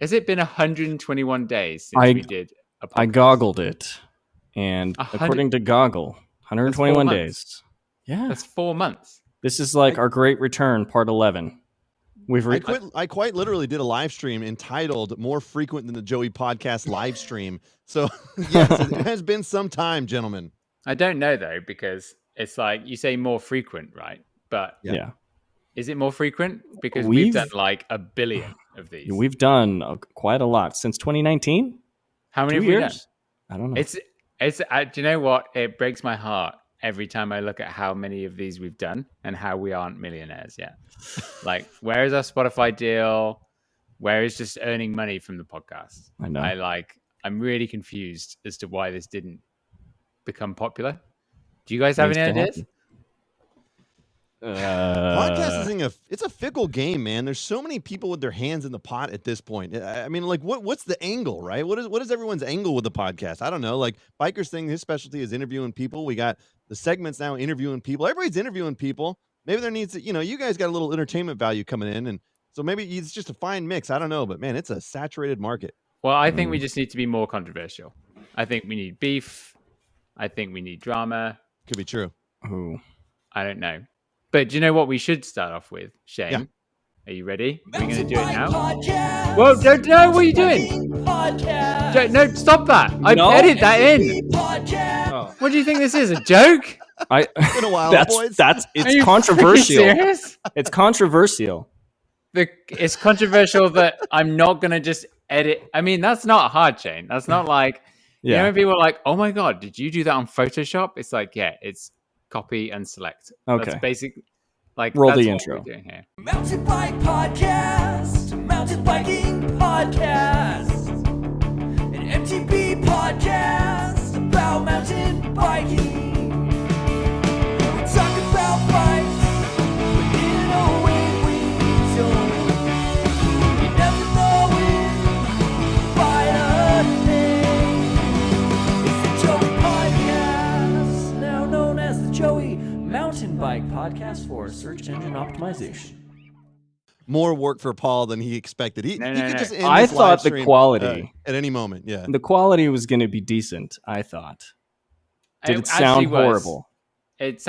Has it been 121 days since we did a podcast? I goggled it, and according to Goggle, 121 days. Yeah, that's 4 months. This is like our great return, part 11. I quite literally did a live stream entitled "More Frequent Than the Joey Podcast" live stream. So yes, it has been some time, gentlemen. I don't know though, because it's like you say more frequent, right? But yeah. Is it more frequent? Because we've done like 1 billion of these. We've done quite a lot since 2019. How many have we done? I don't know. It's. Do you know what? It breaks my heart every time I look at how many of these we've done and how we aren't millionaires yet. Like, where is our Spotify deal? Where is just earning money from the podcast? I know. I'm really confused as to why this didn't become popular. Do you guys have any ideas? Podcasting it's a fickle game, man. There's so many people with their hands in the pot at this point. I mean, like, what's the angle, right? What is everyone's angle with the podcast? I don't know. Like, Biker's thing, his specialty is interviewing people. We got the segments now interviewing people. Everybody's interviewing people. Maybe there needs to, you guys got a little entertainment value coming in, and so maybe it's just a fine mix. I don't know, but man, it's a saturated market. Well, I think we just need to be more controversial. I think we need beef. I think we need drama. Could be true. Ooh. I don't know. But do you know what we should start off with, Shane? Yeah. Are you ready? We're going to do it now. Podcast. Whoa, don't know what are you doing? No, stop that. I edited that in. Oh. What do you think this is? A joke? It's been a while, boys. It's controversial. Serious? It's controversial. It's controversial that I'm not going to just edit. I mean, that's not hard, Shane. That's not like, you know, when people are like, oh my God, did you do that on Photoshop? It's like, yeah, it's copy and select. Okay. That's basic. Like, roll that's the what intro. We're doing here. Mountain Bike Podcast, Mountain Biking Podcast, an MTB podcast about mountain biking. We talk about bikes, but in a way we don't. You never know it by a name. It's the Joey Podcast, now known as the Joey Mountain Bike Podcast for search engine optimization. More work for Paul than he expected. He could just end I this thought live the stream, quality at any moment. Yeah, the quality was going to be decent. I thought. Did it sound horrible? It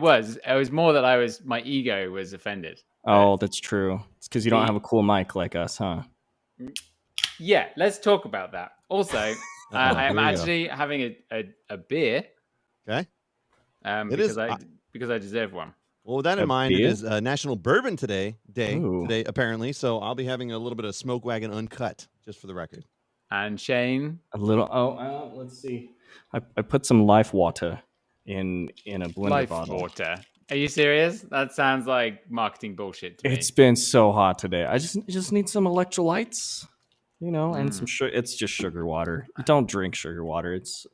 was. It was more that my ego was offended. Oh, that's true. It's because you don't have a cool mic like us, huh? Yeah, let's talk about that. Also, I'm actually having a beer. Okay. Because I deserve one. Well, with that in mind, it is National Bourbon Day today, apparently. So I'll be having a little bit of Smoke Wagon Uncut, just for the record. And Shane? A little, let's see. I put some life water in a blender bottle. Life water. Are you serious? That sounds like marketing bullshit to me. It's been so hot today. I just need some electrolytes, and some sugar. It's just sugar water. You don't drink sugar water. It's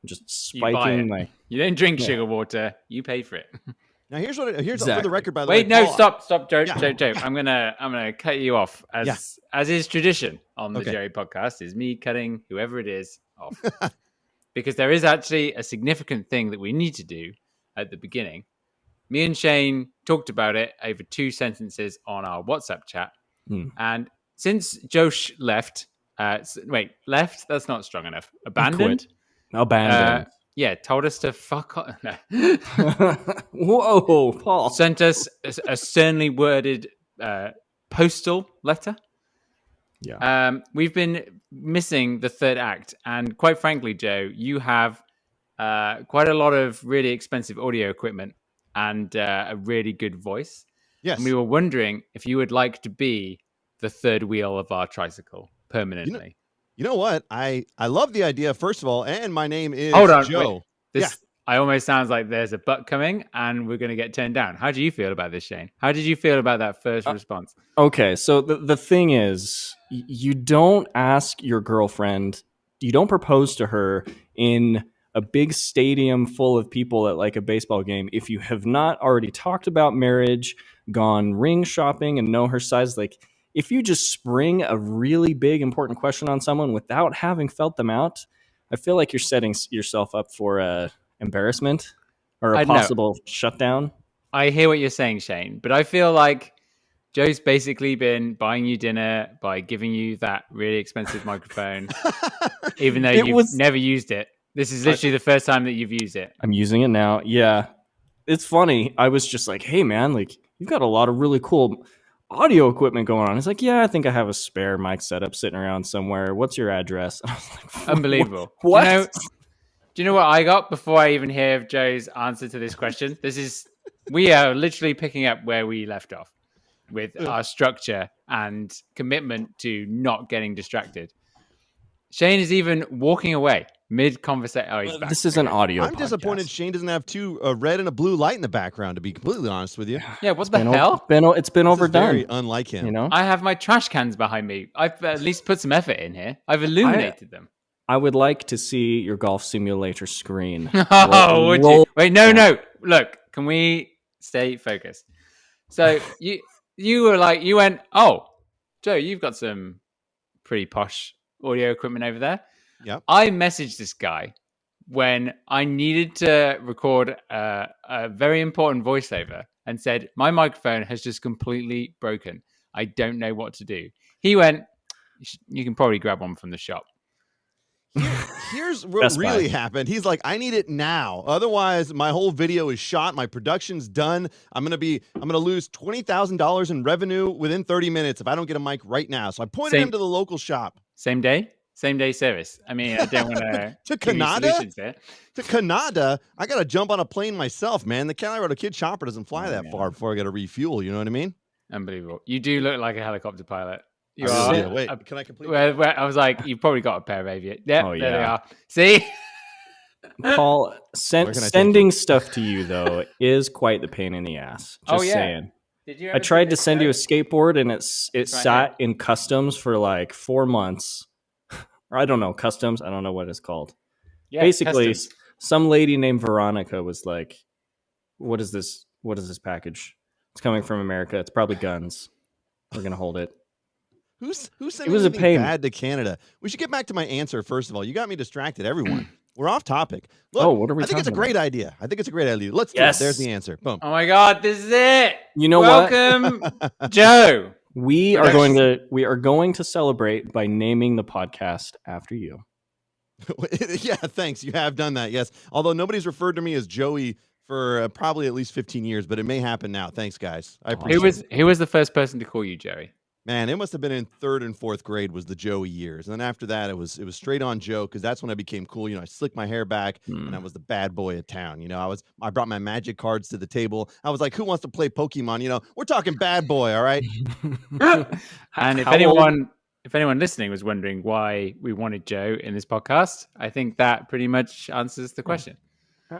just spiking my... You don't drink sugar water. You pay for it. Now here's for the record, by the way. Wait, no, stop, Joe. I'm gonna cut you off as is tradition on the Joey podcast. Is me cutting whoever it is off because there is actually a significant thing that we need to do at the beginning. Me and Shane talked about it over 2 sentences on our WhatsApp chat, and since Josh left, left. That's not strong enough. Abandoned. Told us to fuck off. No. Whoa, Paul. Sent us a sternly worded postal letter. Yeah. We've been missing the third act. And quite frankly, Joe, you have quite a lot of really expensive audio equipment and a really good voice. Yes. And we were wondering if you would like to be the third wheel of our tricycle permanently. You know what? I love the idea, first of all, and my name is Joe. I almost sounds like there's a butt coming and we're going to get turned down. How do you feel about this, Shane? How did you feel about that first response? Okay, so the thing is, you don't ask your girlfriend, you don't propose to her in a big stadium full of people at like a baseball game if you have not already talked about marriage, gone ring shopping and know her size. Like, if you just spring a really big, important question on someone without having felt them out, I feel like you're setting yourself up for embarrassment or a possible shutdown. I hear what you're saying, Shane, but I feel like Joe's basically been buying you dinner by giving you that really expensive microphone, even though you've never used it. This is literally the first time that you've used it. I'm using it now. Yeah. It's funny. I was just like, hey, man, like, you've got a lot of really cool audio equipment going on. He's like, yeah, I think I have a spare mic setup sitting around somewhere. What's your address? I was like, unbelievable. What? Do you know what I got before I even hear Joe's answer to this question? We are literally picking up where we left off with our structure and commitment to not getting distracted. Shane is even walking away mid-conversation. Oh, he's back. This is an audio I'm disappointed Shane doesn't have a red and a blue light in the background, to be completely honest with you. Yeah, what the hell? It's been overdone. Very unlike him. You know? I have my trash cans behind me. I've at least put some effort in here. I've illuminated them. I would like to see your golf simulator screen. Oh, would you? Wait, no. Look, can we stay focused? So you went, oh, Joe, you've got some pretty posh audio equipment over there. Yep. I messaged this guy when I needed to record a very important voiceover and said, my microphone has just completely broken. I don't know what to do. He went, you can probably grab one from the shop. Here's what really happened. He's like, I need it now. Otherwise, my whole video is shot. My production's done. I'm gonna lose $20,000 in revenue within 30 minutes if I don't get a mic right now. So I pointed him to the local shop. Same day service. I mean, I don't want to to Canada. To Canada, I gotta jump on a plane myself, man. The Colorado Kid chopper doesn't fly that far before I gotta refuel. You know what I mean? Unbelievable. You do look like a helicopter pilot. Wait, can I complete? I was like, you've probably got a pair of aviators. Yep, there they are. See? Paul, sending stuff to you, though, is quite the pain in the ass. Just saying. I tried to send you a skateboard, and it sat in customs for like 4 months. Or I don't know, customs. I don't know what it's called. Yeah, basically, customs. Some lady named Veronica was like, what is this package? It's coming from America. It's probably guns. We're going to hold it. Who's sending anything bad to Canada? We should get back to my answer, first of all. You got me distracted, everyone. We're off topic. Look, what are we I think it's a great idea. Let's do it. There's the answer. Boom. Oh my God, this is it. You know Welcome, Joe. We are going to celebrate by naming the podcast after you. Yeah, thanks. You have done that, yes. Although nobody's referred to me as Joey for probably at least 15 years, but it may happen now. Thanks, guys. I appreciate it. Who was the first person to call you Joey? Man, it must have been in 3rd and 4th grade was the Joey years. And then after that, it was straight on Joe, because that's when I became cool. You know, I slicked my hair back and I was the bad boy of town. You know, I brought my magic cards to the table. I was like, who wants to play Pokemon? You know, we're talking bad boy, all right? And if anyone listening was wondering why we wanted Joe in this podcast, I think that pretty much answers the question.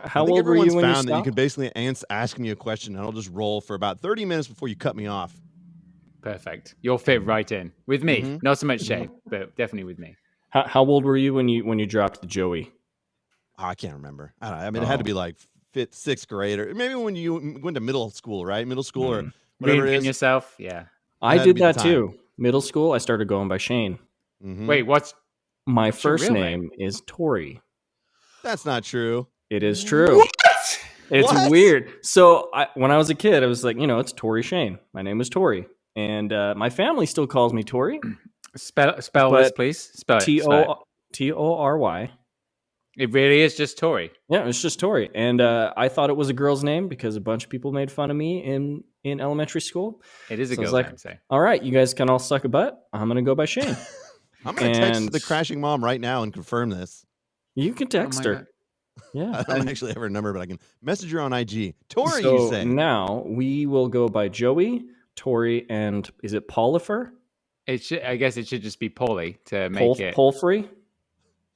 How old were you when you found that you stopped? can basically ask me a question and I'll just roll for about 30 minutes before you cut me off. Perfect. You'll fit right in with me. Not so much Shane, but definitely with me. How old were you when you dropped the Joey? Oh, I can't remember. I don't know. I mean, it had to be like 5th, 6th grade, or maybe when you went to middle school, right? Middle school or whatever it is. Yourself, yeah. I did that too. Middle school, I started going by Shane. Wait, what's my first name is Tori. That's not true. It is true. What? It's weird. So when I was a kid, I was like, it's Tori Shane. My name is Tori. And my family still calls me Tori. Spell this, please. Spell it. Tory. It really is just Tori. Yeah, it's just Tori. And I thought it was a girl's name because a bunch of people made fun of me in elementary school. It is a girl's name, say. All right, you guys can all suck a butt. I'm going to go by Shane. I'm going to text the crashing mom right now and confirm this. You can text her. God. Yeah. I don't actually have her number, but I can message her on IG. Tori, so you say? Now we will go by Joey, Tori, and is it Paulifer? I guess it should just be Paulie to make it Paul free.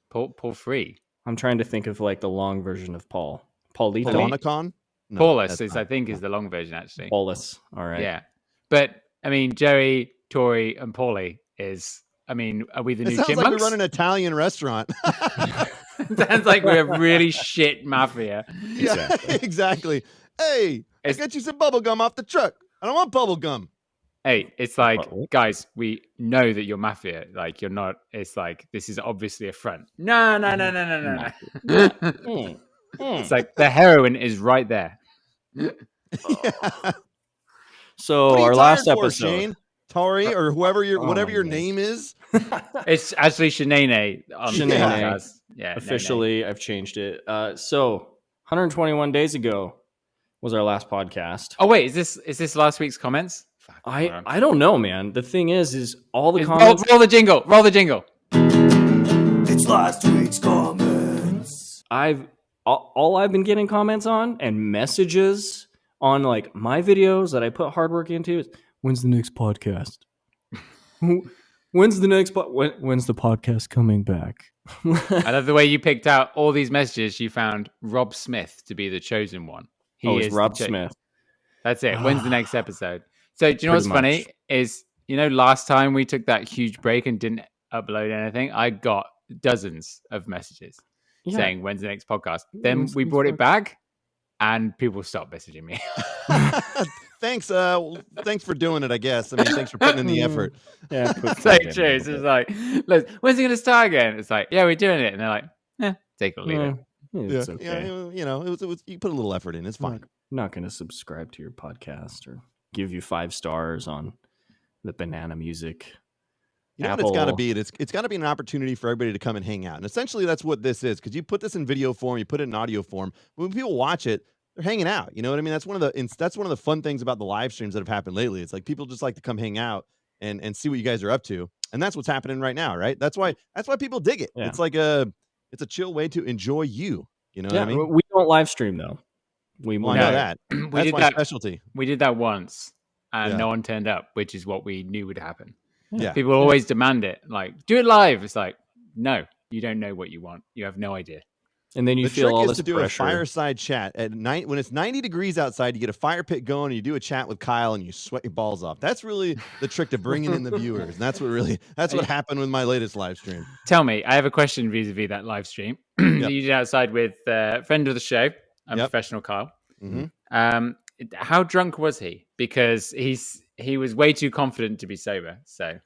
Paul free. I'm trying to think of like the long version of Paul. Paulito. Paulonicon? No, Paulus is, I think, is the long version actually. Paulus. All right. Yeah, but I mean, Joey, Tori, and Paulie is. I mean, are we the new Chipmunks? Chipmunks? Like we run an Italian restaurant. Sounds like we're really shit mafia. Yeah, exactly. Hey, I got you some bubble gum off the truck. I don't want bubble gum. Hey, it's like, guys, we know that you're mafia. Like, you're not. It's like, this is obviously a front. No. It's like the heroin is right there. Yeah. So What are you our tired last for, episode, Shane, Tori, or whoever whatever my your God. name is. It's actually Shanae on the Shanae. podcast. Yeah, officially, I've changed it. So 121 days ago was our last podcast. Oh wait, is this last week's comments? Fuck, I don't know, man. The thing is all the roll, comments. roll the jingle. Roll the jingle. It's last week's comments. All I've been getting comments on and messages on like my videos that I put hard work into is when's the next podcast? When's the podcast coming back? I love the way you picked out all these messages. You found Rob Smith to be the chosen one. It's the Rob Smith. That's it. When's the next episode? So do you know what's Pretty funny much. is, last time we took that huge break and didn't upload anything, I got dozens of messages saying when's the next podcast. Then When's the we next brought podcast? it back and people stopped messaging me. Thanks for doing it, I guess. I mean, thanks for putting in the effort. Yeah, It's like true. It's just like, when's it going to start again? It's like, yeah, we're doing it. And they're like, take it or leave it. It's Yeah, okay. it was you put a little effort in. It's fine. I'm not going to subscribe to your podcast or give you 5 stars on the banana music. You know what it's got to be? It's got to be an opportunity for everybody to come and hang out. And essentially, that's what this is. Because you put this in video form, you put it in audio form. When people watch it, they're hanging out. You know what I mean? That's one of the fun things about the live streams that have happened lately. It's like people just like to come hang out and see what you guys are up to. And that's what's happening right now, right? That's why people dig it. Yeah. It's like it's a chill way to enjoy you. You know what I mean? We don't live stream though. I know that. That's my specialty. We did that once and Yeah. no one turned up, which is what we knew would happen. Yeah. People always demand it. Like, do it live. It's like, no, you don't know what you want. You have no idea. And then you The feel trick all is this to do pressure. a fireside chat at night when it's 90 degrees outside. You get a fire pit going, and you do a chat with Kyle, and you sweat your balls off. That's really the trick to bringing in the viewers. And that's what happened with my latest live stream. Tell me, I have a question vis-a-vis that live stream that you did outside with a friend of the show, Professional Kyle. Mm-hmm. How drunk was he? Because he was way too confident to be sober. So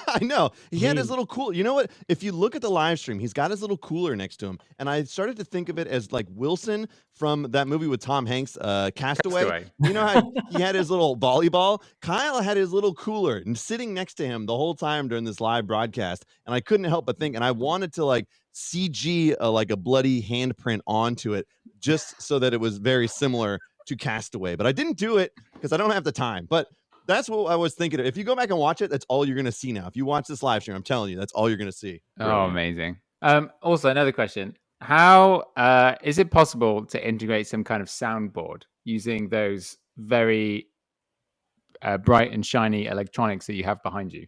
I know he had his little cooler. You know what? If you look at the live stream, he's got his little cooler next to him, and I started to think of it as like Wilson from that movie with Tom Hanks, Castaway. You know how he had his little volleyball? Kyle had his little cooler and sitting next to him the whole time during this live broadcast, and I couldn't help but think, and I wanted to like CG like a bloody handprint onto it just so that it was very similar to Castaway, but I didn't do it because I don't have the time. But that's what I was thinking. If you go back and watch it, that's all you're going to see now. If you watch this live stream, I'm telling you, that's all you're going to see. Oh, amazing. Also, another question. How is it possible to integrate some kind of soundboard using those very bright and shiny electronics that you have behind you?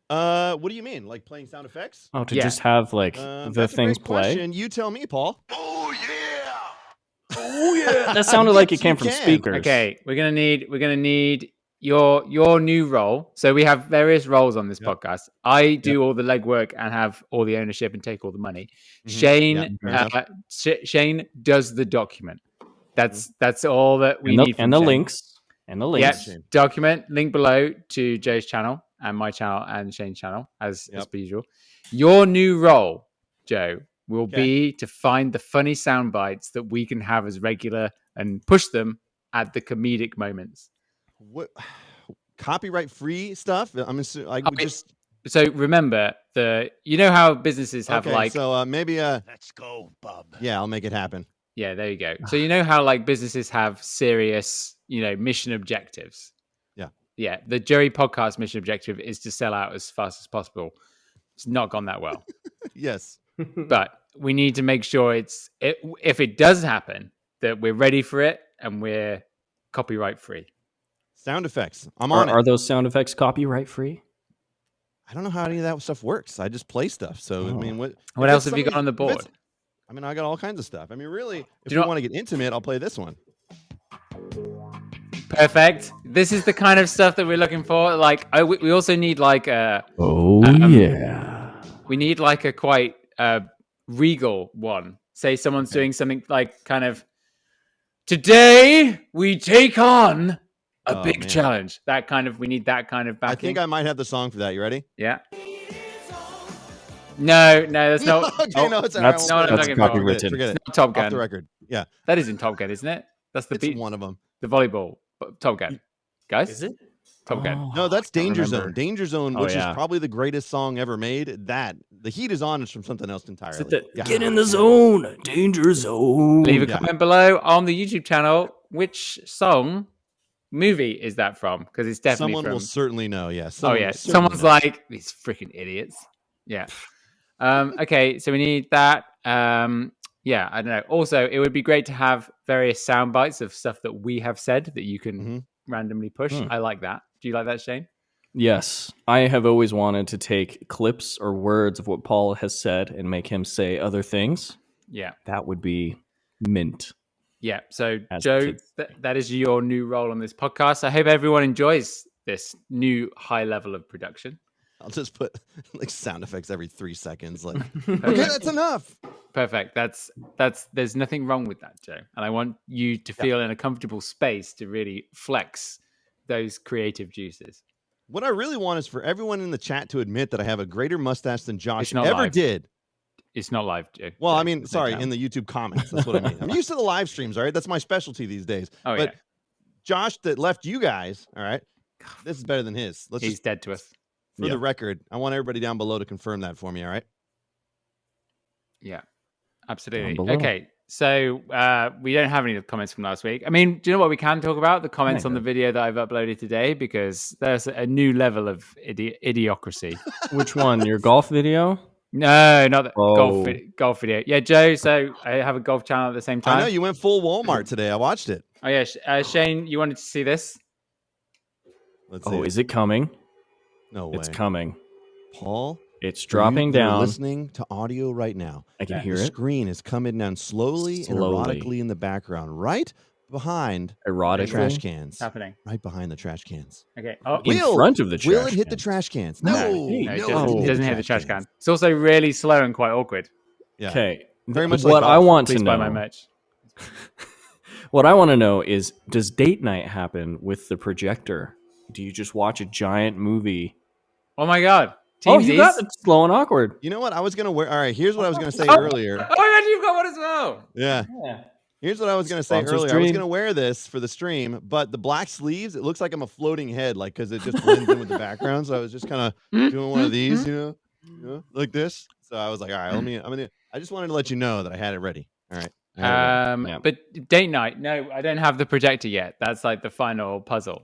What do you mean? Like playing sound effects? Oh, to just have like the things play? Question. You tell me, Paul. Oh yeah. Oh yeah. That sounded like it came from can. speakers. Okay, we're gonna need your new role. So we have various roles on this podcast. I do all the legwork and have all the ownership and take all the money. Shane Shane does the document. That's all that we need. And the links. And the links. Yeah, document link below to Jay's channel and my channel and Shane's channel as per usual. Your new role, Joe, will be to find the funny sound bites that we can have as regular and push them at the comedic moments. What copyright free stuff? I'm assuming So remember you know how businesses have maybe Let's go, bub. Yeah, I'll make it happen. Yeah, there you go. So you know how like businesses have serious, mission objectives. Yeah. The Jerry podcast mission objective is to sell out as fast as possible. It's not gone that well. Yes. But we need to make sure if it does happen, that we're ready for it and we're copyright free. Sound effects. I'm on it. Are those sound effects copyright free? I don't know how any of that stuff works. I just play stuff. So I mean, what else have you got on the board? I mean, I got all kinds of stuff. I mean, really, if you you want to get intimate, I'll play this one. Perfect. This is the kind of stuff that we're looking for. Like, we also need like a. We need like a quite regal one. Say someone's doing something like kind of. Today we take on a big challenge. That kind of. We need that kind of backing. I think I might have the song for that. You ready? Yeah. No, that's not. Okay, no, it's that's copywritten. Forget it. It's not Top Gun. Off the record. Yeah, that is in Top Gun, isn't it? That's the it's beat. one of them. The volleyball Top Gun. guys. Is it? Top Gun. No, that's I don't Danger remember. Zone. Danger Zone, Oh, which yeah. is probably the greatest song ever made. That The Heat Is On is from something else entirely. Is it the, Yeah. Get in the zone, danger zone. Leave a Yeah. comment below on the YouTube channel. Which movie is that from? Because it's definitely Someone from. will certainly know. Yeah. Oh yeah, someone's like these freaking idiots. Yeah. Okay, so we need that. Yeah, I don't know. Also, it would be great to have various sound bites of stuff that we have said that you can randomly push. I like that. Do you like that, Shane? Yes, I have always wanted to take clips or words of what Paul has said and make him say other things. Yeah. That would be mint. Yeah. So, As Joe, kids. that is your new role on this podcast. I hope everyone enjoys this new high level of production. I'll just put like sound effects every 3 seconds. Like, okay, that's enough. Perfect. That's there's nothing wrong with that, Joe. And I want you to feel in a comfortable space to really flex those creative juices. What I really want is for everyone in the chat to admit that I have a greater mustache than Josh It's not ever live. did. It's not live, Joe. Well, Joe, I mean, there's no sorry, chance. in the YouTube comments. That's what I mean. I'm used to the live streams, all right? That's my specialty these days. Oh, but yeah. Josh that left you guys, all right? This is better than his. Let's He's just, dead to us. for the record, I want everybody down below to confirm that for me, all right? Yeah, absolutely. Down below. Okay, so we don't have any comments from last week. I mean, do you know what we can talk about? The comments on the video that I've uploaded today, because there's a new level of idiocracy. Which one? Your golf video? No, not the Oh. golf video. Yeah, Joe, so I have a golf channel at the same time. I know you went full Walmart today. I watched it. Oh, yeah. Shane, you wanted to see this? Let's see. Oh, is it coming? No way. It's coming. Paul, It's for you dropping that are down. listening to audio right now. I can The hear it. screen is coming down slowly and Slowly. erotically in the background, right behind the trash Erotically. cans. Happening. right behind the trash cans. Okay. Oh, In Will, front of the trash Will it hit the cans. trash cans? no, No, it no, doesn't hit the trash cans. can. It's also really slow and quite awkward. Yeah. Okay. Very much what like I golf. want Please to buy know. my merch. What I want to know is, does date night happen with the projector? Do you just watch a giant movie? Oh my god. Oh, you got Teamsies. it slow and awkward. You know what? I was going to wear. All right, here's what I was going to say Oh. earlier. Oh my god, you've got one as well. Yeah. Here's what I was going to say Sponsor earlier. I was stream. going to wear this for the stream, but the black sleeves, it looks like I'm a floating head, like, because it just blends in with the background. So I was just kind of doing one of these, you know, like this. So I was like, all right, I just wanted to let you know that I had it ready. All right. I had it ready. Yeah. But date night, no, I don't have the projector yet. That's like the final puzzle.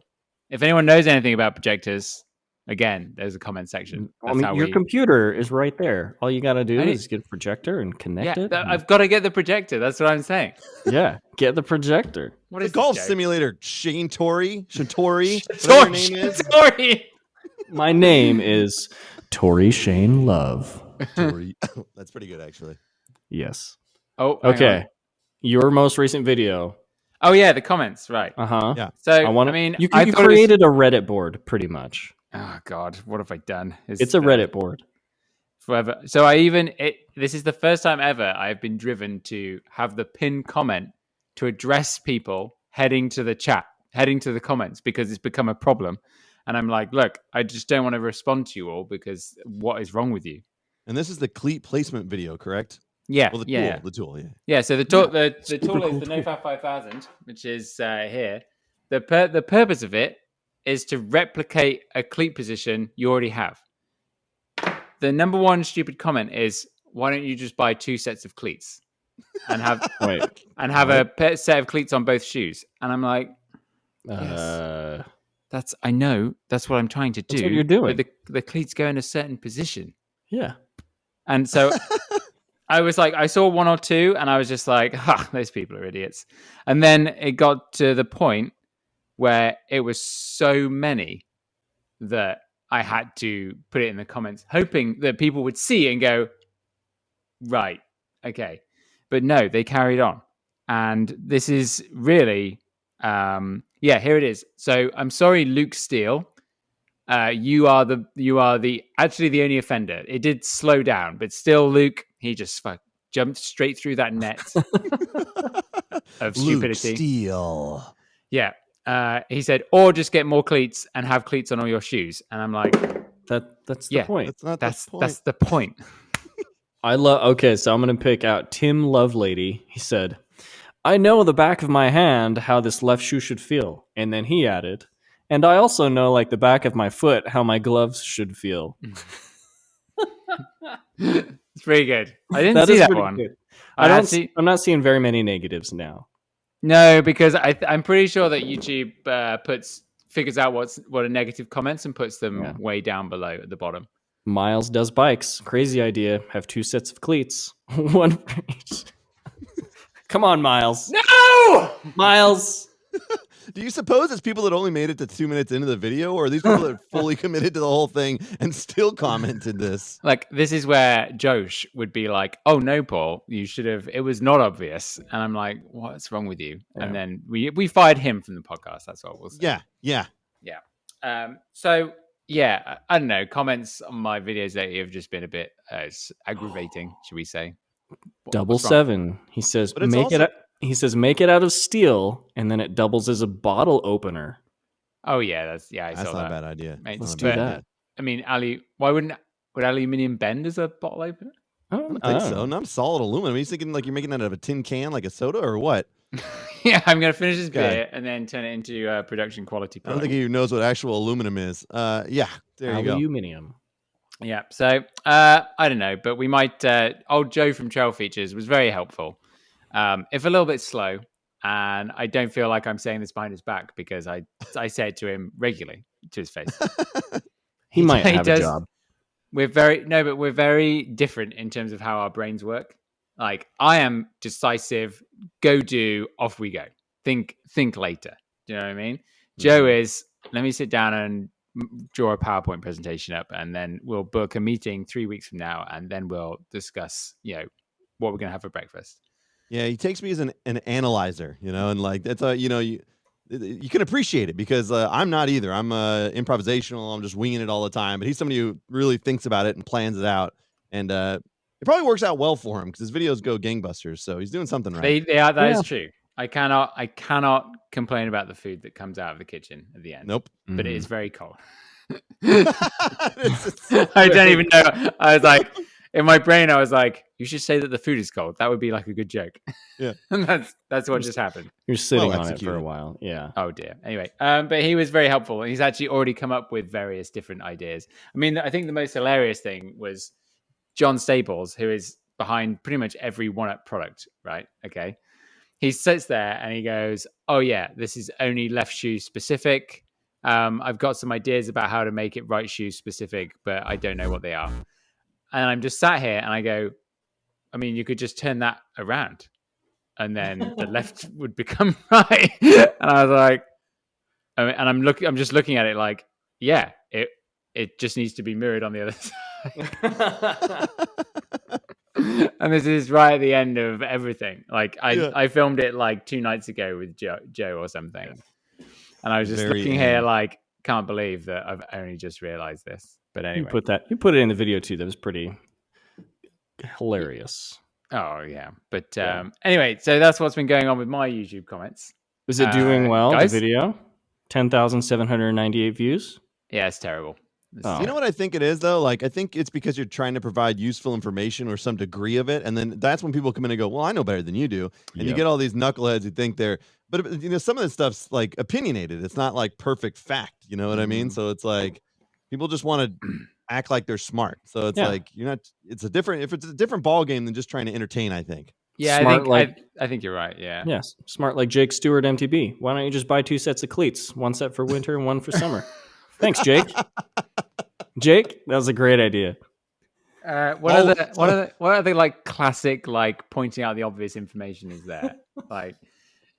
If anyone knows anything about projectors, again, there's a comment section. I That's mean, how your we. computer is right there. All you got to do I need- is get a projector and connect Yeah, it. and- I've got to get the projector. That's what I'm saying. yeah, get the projector. What The is golf this, Joe? simulator, Shantori, whatever your name is. Sorry. My name is Tori Shane Love. Tori. That's pretty good, actually. Yes. Oh, hang Okay. on. Your most recent video. Oh yeah, the comments, right? Uh-huh. Yeah. So I want. I mean, you I thought it was- created a Reddit board, pretty much. Oh God, what have I done? It's a Reddit board. Forever. So this is the first time ever I've been driven to have the pinned comment to address people heading to the chat, heading to the comments, because it's become a problem. And I'm like, look, I just don't want to respond to you all because what is wrong with you? And this is the cleat placement video, correct? Yeah, Well, the tool, yeah. Yeah, so the tool, the Super tool cool is the NoFap 5000, which is here. The purpose of it is to replicate a cleat position you already have. The number one stupid comment is, why don't you just buy 2 sets of cleats and have Wait. a set of cleats on both shoes? And I'm like, I know that's what I'm trying to do. That's what you're doing. But the cleats go in a certain position. Yeah. And so I was like, I saw 1 or 2 and I was just like, those people are idiots. And then it got to the point where it was so many that I had to put it in the comments, hoping that people would see it and go, right, okay. But no, they carried on. And this is really, here it is. So I'm sorry, Luke Steele. You are actually the only offender. It did slow down, but still, Luke, he just jumped straight through that net of stupidity. Luke Steele. Yeah. He said, or just get more cleats and have cleats on all your shoes. And I'm like, That's the point. That's not that's the point. the point. Okay, so I'm going to pick out Tim Lovelady. He said, I know the back of my hand how this left shoe should feel. And then he added, And I also know, like the back of my foot, how my gloves should feel. It's pretty good. I didn't That see is that pretty one. good. I'm not seeing very many negatives now. No, because I'm pretty sure that YouTube figures out what are negative comments and puts them way down below at the bottom. Miles does bikes. Crazy idea. Have 2 sets of cleats. One for each. Come on, Miles. No! Miles. Do you suppose it's people that only made it to 2 minutes into the video, or are these people that fully committed to the whole thing and still commented this? Like, this is where Josh would be like, "Oh no, Paul, you should have. It was not obvious." And I'm like, "What's wrong with you?" Yeah. And then we fired him from the podcast. That's what we'll say. Yeah. So yeah, I don't know. Comments on my videos lately have just been a bit aggravating, should we say? Double 7. He says, But it's make also- it. He says, make it out of steel, and then it doubles as a bottle opener. Oh yeah, I That's saw not that. a bad idea. Mate, Let's Not a do bad that. idea. I mean, would aluminium bend as a bottle opener? I I don't think so. Not solid aluminum. Are you thinking like you're making that out of a tin can, like a soda, or what? Yeah, I'm gonna finish this Okay. beer and then turn it into production quality I don't product. think he knows what actual aluminum is. Yeah, there you go. Aluminium. Yeah, so I don't know, but we might. Old Joe from Trail Features was very helpful, if a little bit slow, and I don't feel like I'm saying this behind his back because I say it to him regularly to his face. He might have does- a job. We're very different in terms of how our brains work. Like, I am decisive, go do, off we go. Think later. Do you know what I mean? Joe is, let me sit down and draw a PowerPoint presentation up, and then we'll book a meeting 3 weeks from now, and then we'll discuss, what we're gonna have for breakfast. Yeah, he takes me as an analyzer, and like that's you can appreciate it because I'm not either. I'm improvisational. I'm just winging it all the time. But he's somebody who really thinks about it and plans it out, and it probably works out well for him because his videos go gangbusters. So he's doing something right. They are. That is true. I cannot complain about the food that comes out of the kitchen at the end. Nope. But it is very cold. It's I don't even know. I was like, in my brain, I was like, you should say that the food is cold. That would be like a good joke. Yeah. And that's what just happened. You're sitting Well on it for executed. a while. Yeah. Oh dear. Anyway, but he was very helpful. He's actually already come up with various different ideas. I mean, I think the most hilarious thing was John Staples, who is behind pretty much every one-up product, right? Okay. He sits there and he goes, "Oh yeah, this is only left shoe specific. I've got some ideas about how to make it right shoe specific, but I don't know what they are." And I'm just sat here and I go, I mean, you could just turn that around and then the left would become right. And I was like, and I'm just looking at it like, yeah, it just needs to be mirrored on the other side. And this is right at the end of everything. Like I filmed it like 2 nights ago with Joe or something. And I was just Very looking here like, can't believe that I've only just realized this. But anyway. You put it in the video too. That was pretty hilarious. Oh yeah. But anyway, so that's what's been going on with my YouTube comments. Is it doing well? guys? The video? 10,798 views. Yeah, it's terrible. Oh. You know what I think it is though? Like I think it's because you're trying to provide useful information or some degree of it, and then that's when people come in and go, "Well, I know better than you do," and you Yep. get all these knuckleheads who think they're. But some of this stuff's like opinionated. It's not like perfect fact. You know what I mean? So it's like people just want to act like they're smart. So it's like you're not. It's a different ball game than just trying to entertain. I think. Yeah, Smart I think you're right. Yeah. Yes, smart like Jake Stewart MTB. Why don't you just buy 2 sets of cleats? 1 set for winter and 1 for summer. Thanks, Jake. Jake, that was a great idea. What are the like classic like pointing out the obvious information is there? Like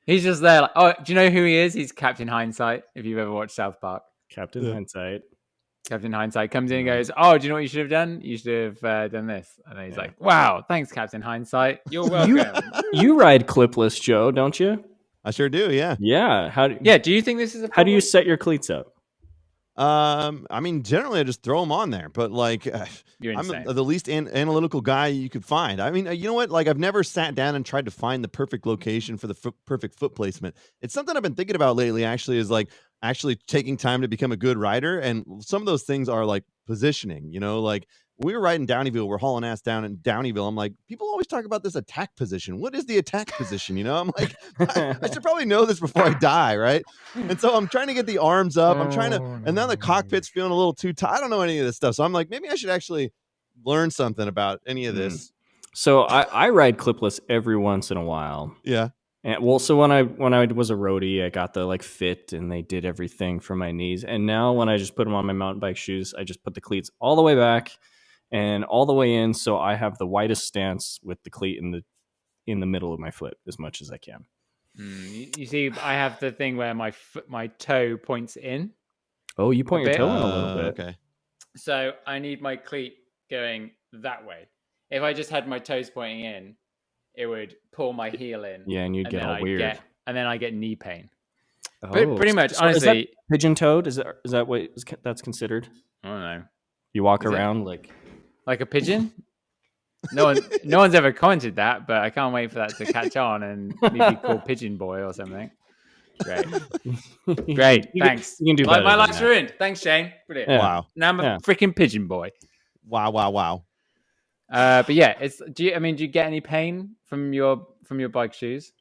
he's just there like, oh, do you know who he is? He's Captain Hindsight, if you've ever watched South Park. Captain Hindsight. Captain Hindsight comes in and goes, "Oh, do you know what you should have done? You should have done this." And then he's like, "Wow, thanks, Captain Hindsight. You're welcome." You ride clipless, Joe, don't you? I sure do. Yeah. Yeah. Yeah. Do you think this is a How do you problem? set your cleats up? I mean, generally I just throw them on there, but like You're I'm insane. the least analytical guy you could find. I mean, you know what? Like I've never sat down and tried to find the perfect location for the perfect foot placement. It's something I've been thinking about lately. Actually, is like actually taking time to become a good rider, and some of those things are like positioning. Like we were riding Downeyville. We're hauling ass down in Downeyville. I'm like, people always talk about this attack position. What is the attack position? You know, I'm like, I should probably know this before I die, right? And so I'm trying to get the arms up. I'm trying to, and now the cockpit's feeling a little too tight. I don't know any of this stuff. So I'm like, maybe I should actually learn something about any of this. So I ride clipless every once in a while. Yeah. And well, so when I was a roadie, I got the like fit and they did everything for my knees. And now when I just put them on my mountain bike shoes, I just put the cleats all the way back and all the way in, so I have the widest stance with the cleat in the middle of my foot as much as I can. You see, I have the thing where my toe points in. Oh, you point your toe in a little bit. Okay. So I need my cleat going that way. If I just had my toes pointing in, it would pull my heel in. Yeah, and you'd get all weird. And then I get knee pain. Oh, But pretty much, honestly, is that pigeon-toed? Is that what that's considered? I don't know. You walk around like a pigeon. No one's ever commented that, but I can't wait for that to catch on and maybe called Pigeon Boy or something. Great. Thanks. You can do better. My life's ruined. Thanks, Shane. Brilliant. Yeah. Wow. Now I'm a freaking Pigeon Boy. Wow. But yeah, do you get any pain from your bike shoes?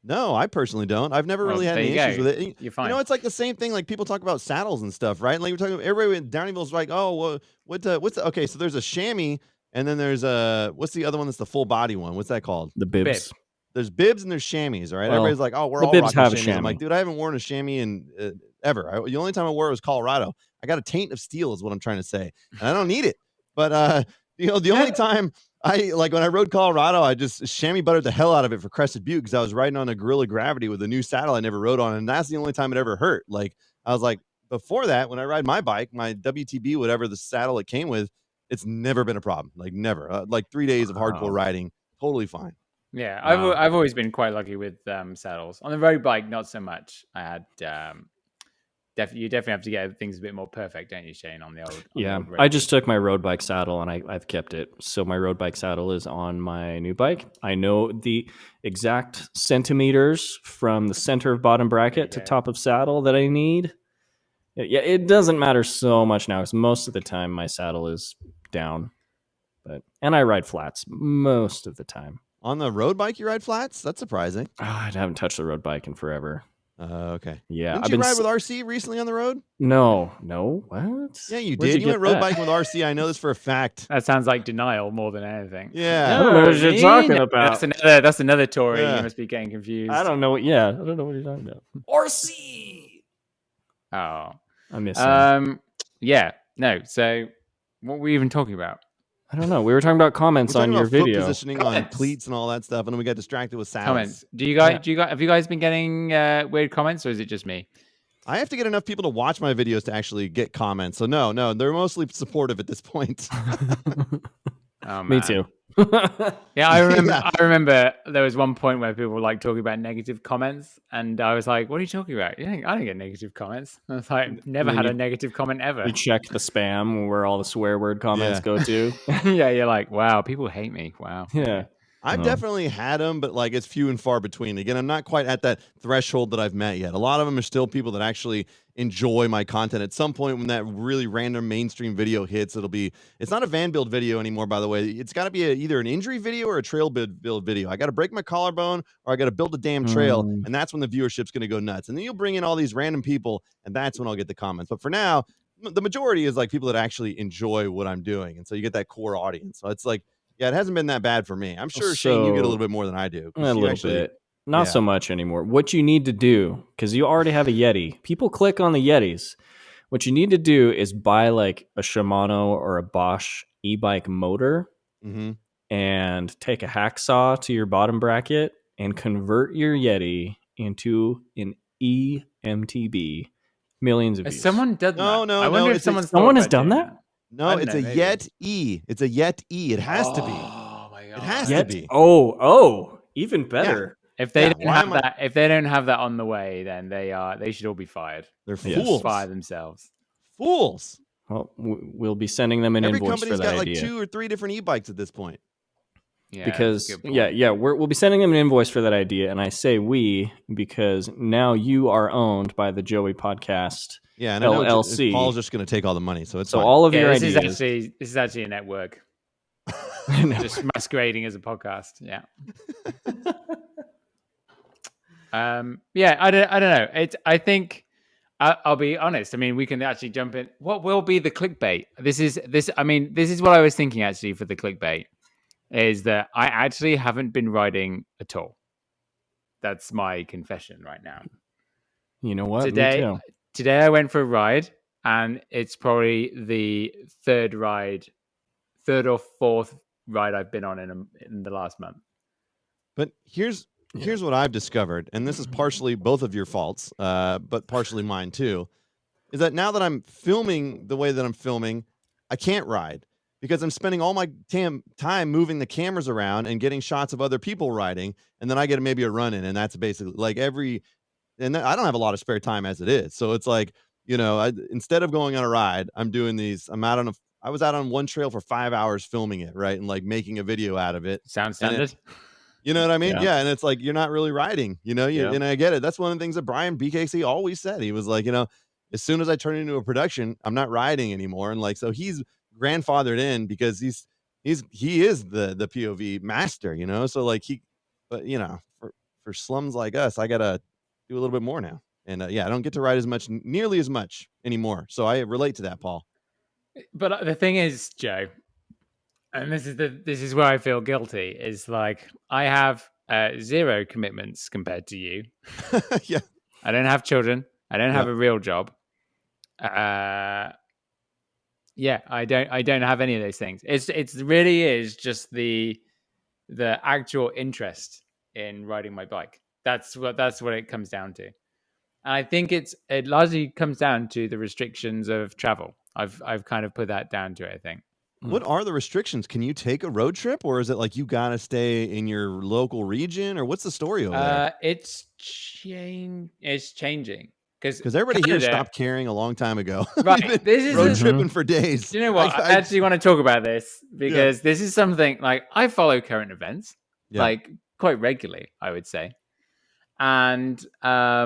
No, I personally don't. I've never really had any issues with it. You're fine. You know, it's like the same thing. Like people talk about saddles and stuff, right? Like we're talking. Everybody in Downeyville's like, oh, well, what's the? Okay, so there's a chamois, and then there's what's the other one? That's the full body one. What's that called? The bibs. There's bibs and there's chamois. All right, well, everybody's like, oh, we're all bibs rocking have chamois. I'm like, dude, I haven't worn a chamois in ever. The only time I wore it was Colorado. I got a taint of steel, is what I'm trying to say, and I don't need it. But the only time when I rode Colorado, I just chamois buttered the hell out of it for Crested Butte because I was riding on a Gorilla Gravity with a new saddle I never rode on, and that's the only time it ever hurt. Like I was like, before that, when I ride my bike, my WTB, whatever the saddle it came with, it's never been a problem. Like never. Like 3 days of hardcore riding, totally fine. Yeah, I've always been quite lucky with saddles. On the road bike, not so much. I had you definitely have to get things a bit more perfect, don't you, Shane? On the old I just took my road bike saddle and I've kept it. So my road bike saddle is on my new bike. I know the exact centimeters from the center of bottom bracket to top of saddle that I need. Yeah, it doesn't matter so much now because most of the time my saddle is down, and I ride flats most of the time. On the road bike, you ride flats? That's surprising. I haven't touched the road bike in forever. Okay. Yeah. Didn't you ride with RC recently on the road? No. What? Yeah, you Where'd did. you You went get road that? biking with RC. I know this for a fact. That sounds like denial more than anything. Yeah. I don't know what you're talking about. That's another Tory. Yeah. You must be getting confused. I don't know. Yeah, I don't know what you're talking about. RC. Oh, I miss him. Yeah. No. So, what were we even talking about? I don't know. We were talking about comments We're on talking your about foot video. positioning on cleats and all that stuff, and then we got distracted with saddles. Comments. Have you guys been getting weird comments, or is it just me? I have to get enough people to watch my videos to actually get comments. So no, they're mostly supportive at this point. Oh, Me man. too. Yeah, I remember. I remember there was one point where people were like talking about negative comments, and I was like, "What are you talking about? I don't get negative comments." And I was like, "Never had a negative comment ever." You check the spam where all the swear word comments go to. Yeah, you're like, "Wow, people hate me." Wow. Yeah. I've definitely had them, but like it's few and far between. Again, I'm not quite at that threshold that I've met yet. A lot of them are still people that actually enjoy my content. At some point when that really random mainstream video hits, it's not a van build video anymore, by the way. It's got to be either an injury video or a trail build video. I got to break my collarbone or I got to build a damn trail, and that's when the viewership's going to go nuts. And then you'll bring in all these random people, and that's when I'll get the comments. But for now, the majority is like people that actually enjoy what I'm doing, and so you get that core audience. So it's like, yeah, it hasn't been that bad for me. I'm sure, Shane, you get a little bit more than I do. A little bit. Not so much anymore. What you need to do, because you already have a Yeti. People click on the Yetis. What you need to do is buy like a Shimano or a Bosch e-bike motor and take a hacksaw to your bottom bracket and convert your Yeti into an MTB. Millions of views. Someone did that. No. I wonder if someone has done that? No, it's a Yet-E. It's a Yet-E. It has to be. Oh my god! It has to be. Oh, even better. If they don't have that, if they don't have that on the way, then they should all be fired. They're fools. Fire themselves. Fools. Well, we'll be sending them an Every invoice company's for that got idea. like 2 or 3 different e-bikes at this point. Yeah, because we'll be sending them an invoice for that idea, and I say we because now you are owned by the Joey Podcast Yeah, and I know LLC. Paul's just going to take all the money, so it's So fine. all of Yeah, your this ideas. is actually a network, just masquerading as a podcast. Yeah. Yeah, I don't know. I think I'll be honest. I mean, we can actually jump in. What will be the clickbait? This is what I was thinking actually for the clickbait is that I actually haven't been riding at all. That's my confession right now. You know what? Me too. Today I went for a ride, and it's probably the third or fourth ride I've been on in the last month. But here's what I've discovered, and this is partially both of your faults, but partially mine too, is that now that I'm filming the way that I'm filming, I can't ride because I'm spending all my time moving the cameras around and getting shots of other people riding, and then I get maybe a run in, and that's basically like and I don't have a lot of spare time as it is, so it's like, instead of going on a ride, I'm doing these. I was out on one trail for 5 hours filming it, right, and like making a video out of it. Sounds standard. You know what I mean? Yeah. Yeah. And it's like, you're not really riding, and I get it. That's one of the things that Brian BKC always said. He was like, as soon as I turn into a production, I'm not riding anymore. And like, so he's grandfathered in because he is the POV master, So like but for slums like us, I got to do a little bit more now. And I don't get to ride nearly as much anymore. So I relate to that, Paul. But the thing is, Joe, and this is where I feel guilty, is like I have zero commitments compared to you. Yeah. I don't have children. I don't have a real job. I don't have any of those things. It's really is just the actual interest in riding my bike. That's what it comes down to. And I think it largely comes down to the restrictions of travel. I've kind of put that down to it, I think. What are the restrictions? Can you take a road trip, or is it like you got to stay in your local region, or what's the story over there? It's changing because everybody here stopped caring a long time ago. Right, this is road tripping for days. Do you know what? I actually want to talk about this because this is something like I follow current events like quite regularly, I would say, and I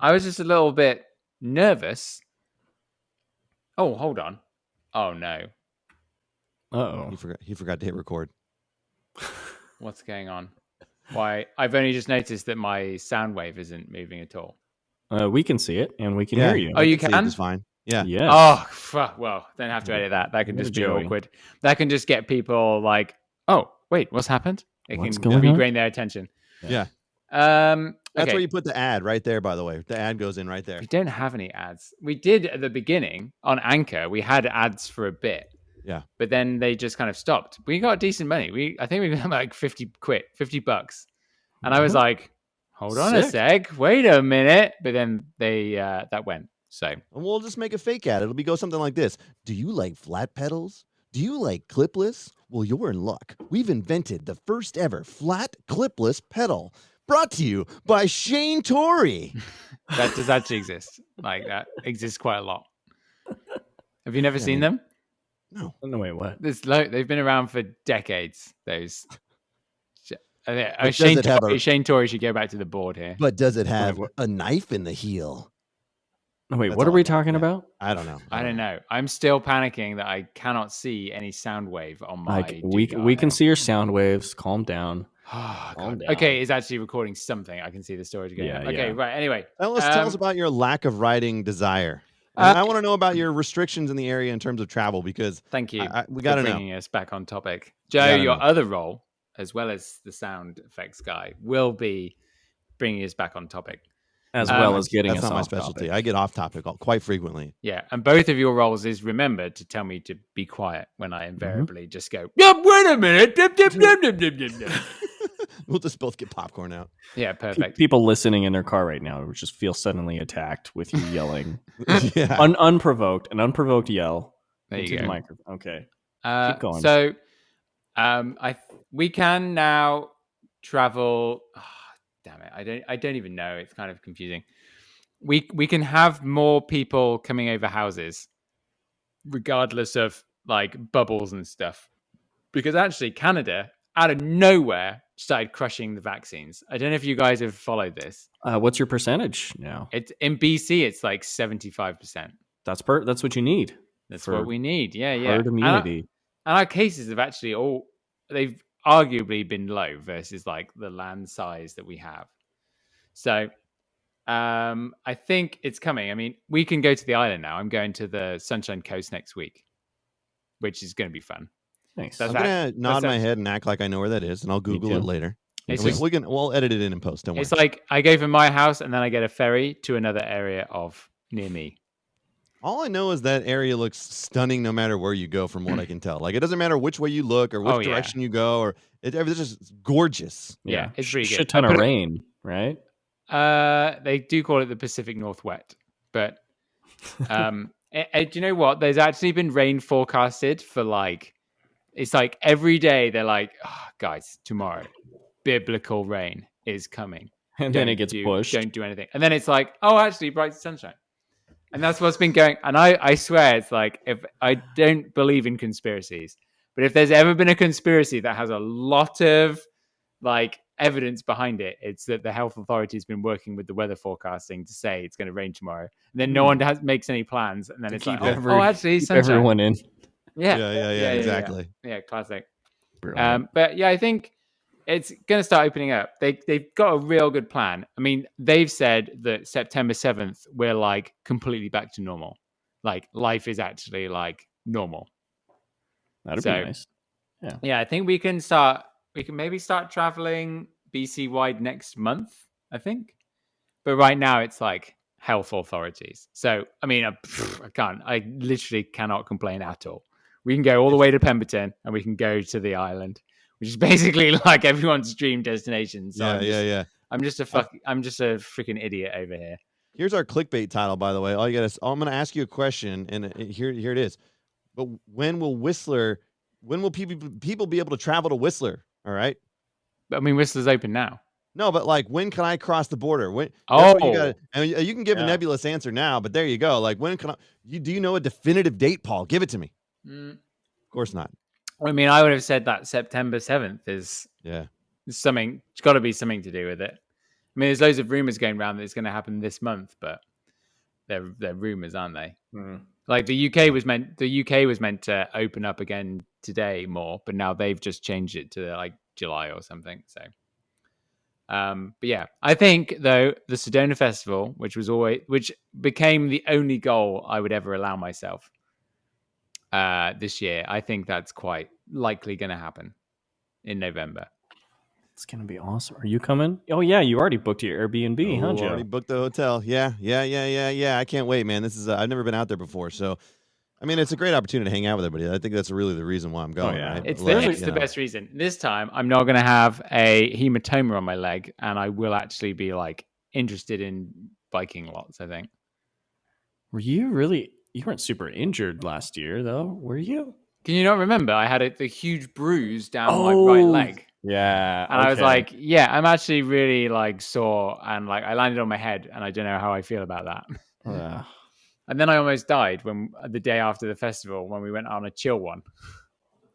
was just a little bit nervous. Oh, hold on. Oh no. Uh-oh. He forgot to hit record. What's going on? Why? I've only just noticed that my sound wave isn't moving at all. We can see it and we can hear you. Oh, you can? It's fine. Yeah. Yes. Oh, fuck. Well, don't have to edit that. That can just be Joey. awkward. That can just get people like, oh, wait, what's happened? It What's can going on? regain their attention. Yeah. That's where you put the ad right there, by the way. The ad goes in right there. We don't have any ads. We did at the beginning on Anchor. We had ads for a bit. Yeah. But then they just kind of stopped. We got decent money. I think we got like $50. And I was like, hold on a sec. Wait a minute. But then they that went. So and we'll just make a fake ad. It'll go something like this. Do you like flat pedals? Do you like clipless? Well, you're in luck. We've invented the first ever flat clipless pedal. Brought to you by Shane Torrey. That does actually exist. Like that exists quite a lot. Have you never seen them? No. No, wait, what? They've been around for decades. Those. Shane Torrey should go back to the board here. But does it have a knife in the heel? No, wait, what are we talking about? I don't know. I don't know. I'm still panicking that I cannot see any sound wave on my. We can see your sound waves. Calm down. Oh, calm down. Okay, it's actually recording something. I can see the storage again. Yeah, okay, right. Anyway, tell us about your lack of riding desire. I want to know about your restrictions in the area in terms of travel because thank you. We got to know. Bringing us back on topic, Joe. Your other role, as well as the sound effects guy, will be bringing us back on topic, as well as getting us that's not off my specialty. topic. I get off topic quite frequently. Yeah, and both of your roles is remember to tell me to be quiet when I invariably just go. Wait a minute. We'll just both get popcorn out. Yeah, perfect. People listening in their car right now just feel suddenly attacked with you yelling. Yeah. Unprovoked, an unprovoked yell. There you go. The microphone. Okay. Keep going. So, we can now travel. Oh, damn it! I don't even know. It's kind of confusing. We can have more people coming over houses, regardless of like bubbles and stuff, because actually Canada out of nowhere started crushing the vaccines. I don't know if you guys have followed this. What's your percentage now? It's in BC. It's like 75%. That's what you need. That's what we need. Yeah. Herd immunity. And our cases have actually they've arguably been low versus like the land size that we have. So I think it's coming. I mean, we can go to the island now. I'm going to the Sunshine Coast next week, which is going to be fun. Nice. I'm gonna nod my head and act like I know where that is, and I'll Google it later. We'll edit it in post. Don't worry. It's like I go from my house and then I get a ferry to another area near me. All I know is that area looks stunning no matter where you go, from what I can tell. Like, it doesn't matter which way you look or which direction you go, or it's just gorgeous. Yeah, it's pretty good. Shit ton of rain, right? They do call it the Pacific Northwest, but do you know what? There's actually been rain forecasted for like, it's like every day they're like, oh, guys, tomorrow, biblical rain is coming. And then it gets pushed. Don't do anything. And then it's like, oh, actually, bright sunshine. And that's what's been going. And I swear, it's like, if I don't believe in conspiracies, but if there's ever been a conspiracy that has a lot of like evidence behind it, it's that the health authority has been working with the weather forecasting to say it's going to rain tomorrow. And then no one makes any plans. And then it's like, actually, sunshine. Everyone in. Yeah, exactly. Yeah, classic. But yeah, I think it's going to start opening up. They've got a real good plan. I mean, they've said that September 7th, we're like completely back to normal. Like life is actually like normal. That'd be nice. Yeah, I think we can maybe start traveling BC wide next month, I think. But right now it's like health authorities. So, I mean, I literally cannot complain at all. We can go all the way to Pemberton and we can go to the island, which is basically like everyone's dream destination. So I'm just a freaking idiot over here. Here's our clickbait title, by the way. I'm going to ask you a question, and here it is. But when will people be able to travel to Whistler? All right. I mean, Whistler's open now. No, but like, when can I cross the border? You can give a nebulous answer now, but there you go. Like, when can do you know a definitive date, Paul? Give it to me. Of course not. I mean, I would have said that September 7th is something. It's got to be something to do with it. I mean, there's loads of rumors going around that it's going to happen this month, but they're rumors, aren't they? Like the UK was meant to open up again today more, but now they've just changed it to like July or something. So, but yeah, I think though the Sedona Festival, which became the only goal I would ever allow myself this year, I think that's quite likely going to happen in November. It's going to be awesome. Are you coming? Oh yeah, you already booked your Airbnb, huh, Joe? Already booked the hotel. Yeah. I can't wait, man. This is I've never been out there before, so I mean, it's a great opportunity to hang out with everybody. I think that's really the reason why I'm going. Right? It's the best reason. This time, I'm not going to have a hematoma on my leg, and I will actually be like interested in biking lots, I think. Were you really? You weren't super injured last year, though, were you? Can you not remember? I had a huge bruise down my right leg. Yeah. And I was like, I'm actually really like sore, and like I landed on my head, and I don't know how I feel about that. And then I almost died the day after the festival when we went on a chill one.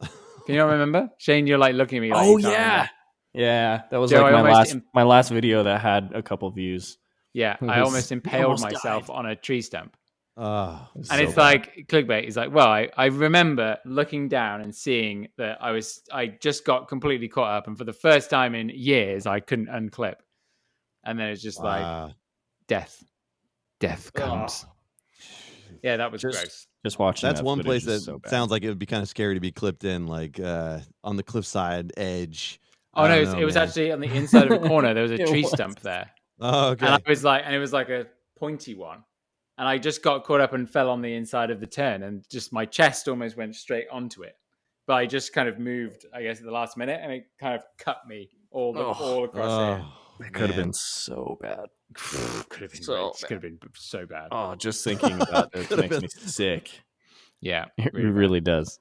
Can you not remember? Shane, you're like looking at me like, yeah. That was Joe, like my last video that had a couple views. Yeah, I almost impaled myself on a tree stump. And it's like clickbait. It's like, well, I remember looking down and seeing that I just got completely caught up, and for the first time in years, I couldn't unclip. And then it's just like death comes. Yeah, that was gross. Just watching. That's one place that sounds like it would be kind of scary to be clipped in, like on the cliffside edge. Oh no, it was actually on the inside of a corner. There was a tree stump there. Oh, okay. And it was like a pointy one. And I just got caught up and fell on the inside of the turn, and just my chest almost went straight onto it. But I just kind of moved, I guess, at the last minute, and it kind of cut me all across here. It could have been so bad. Could have been so bad. Oh, just thinking about it makes me sick. Yeah, it really does.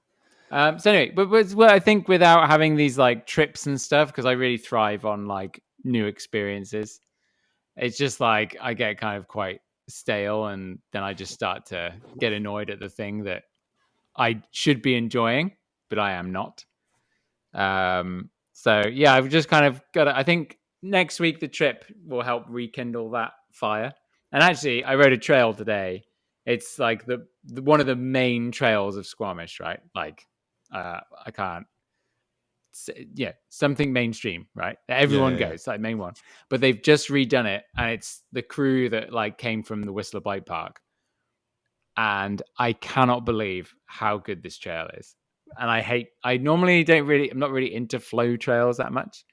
So anyway, but I think without having these like trips and stuff, because I really thrive on like new experiences, it's just like I get kind of quite stale, and then I just start to get annoyed at the thing that I should be enjoying, but I am not. So yeah, I've just kind of got I think next week the trip will help rekindle that fire. And actually, I rode a trail today. It's like the one of the main trails of Squamish, right? Like, I can't. Yeah, something mainstream, right? Everyone goes, like main one. But they've just redone it, and it's the crew that like came from the Whistler Bike Park. And I cannot believe how good this trail is. And I normally I'm not really into flow trails that much.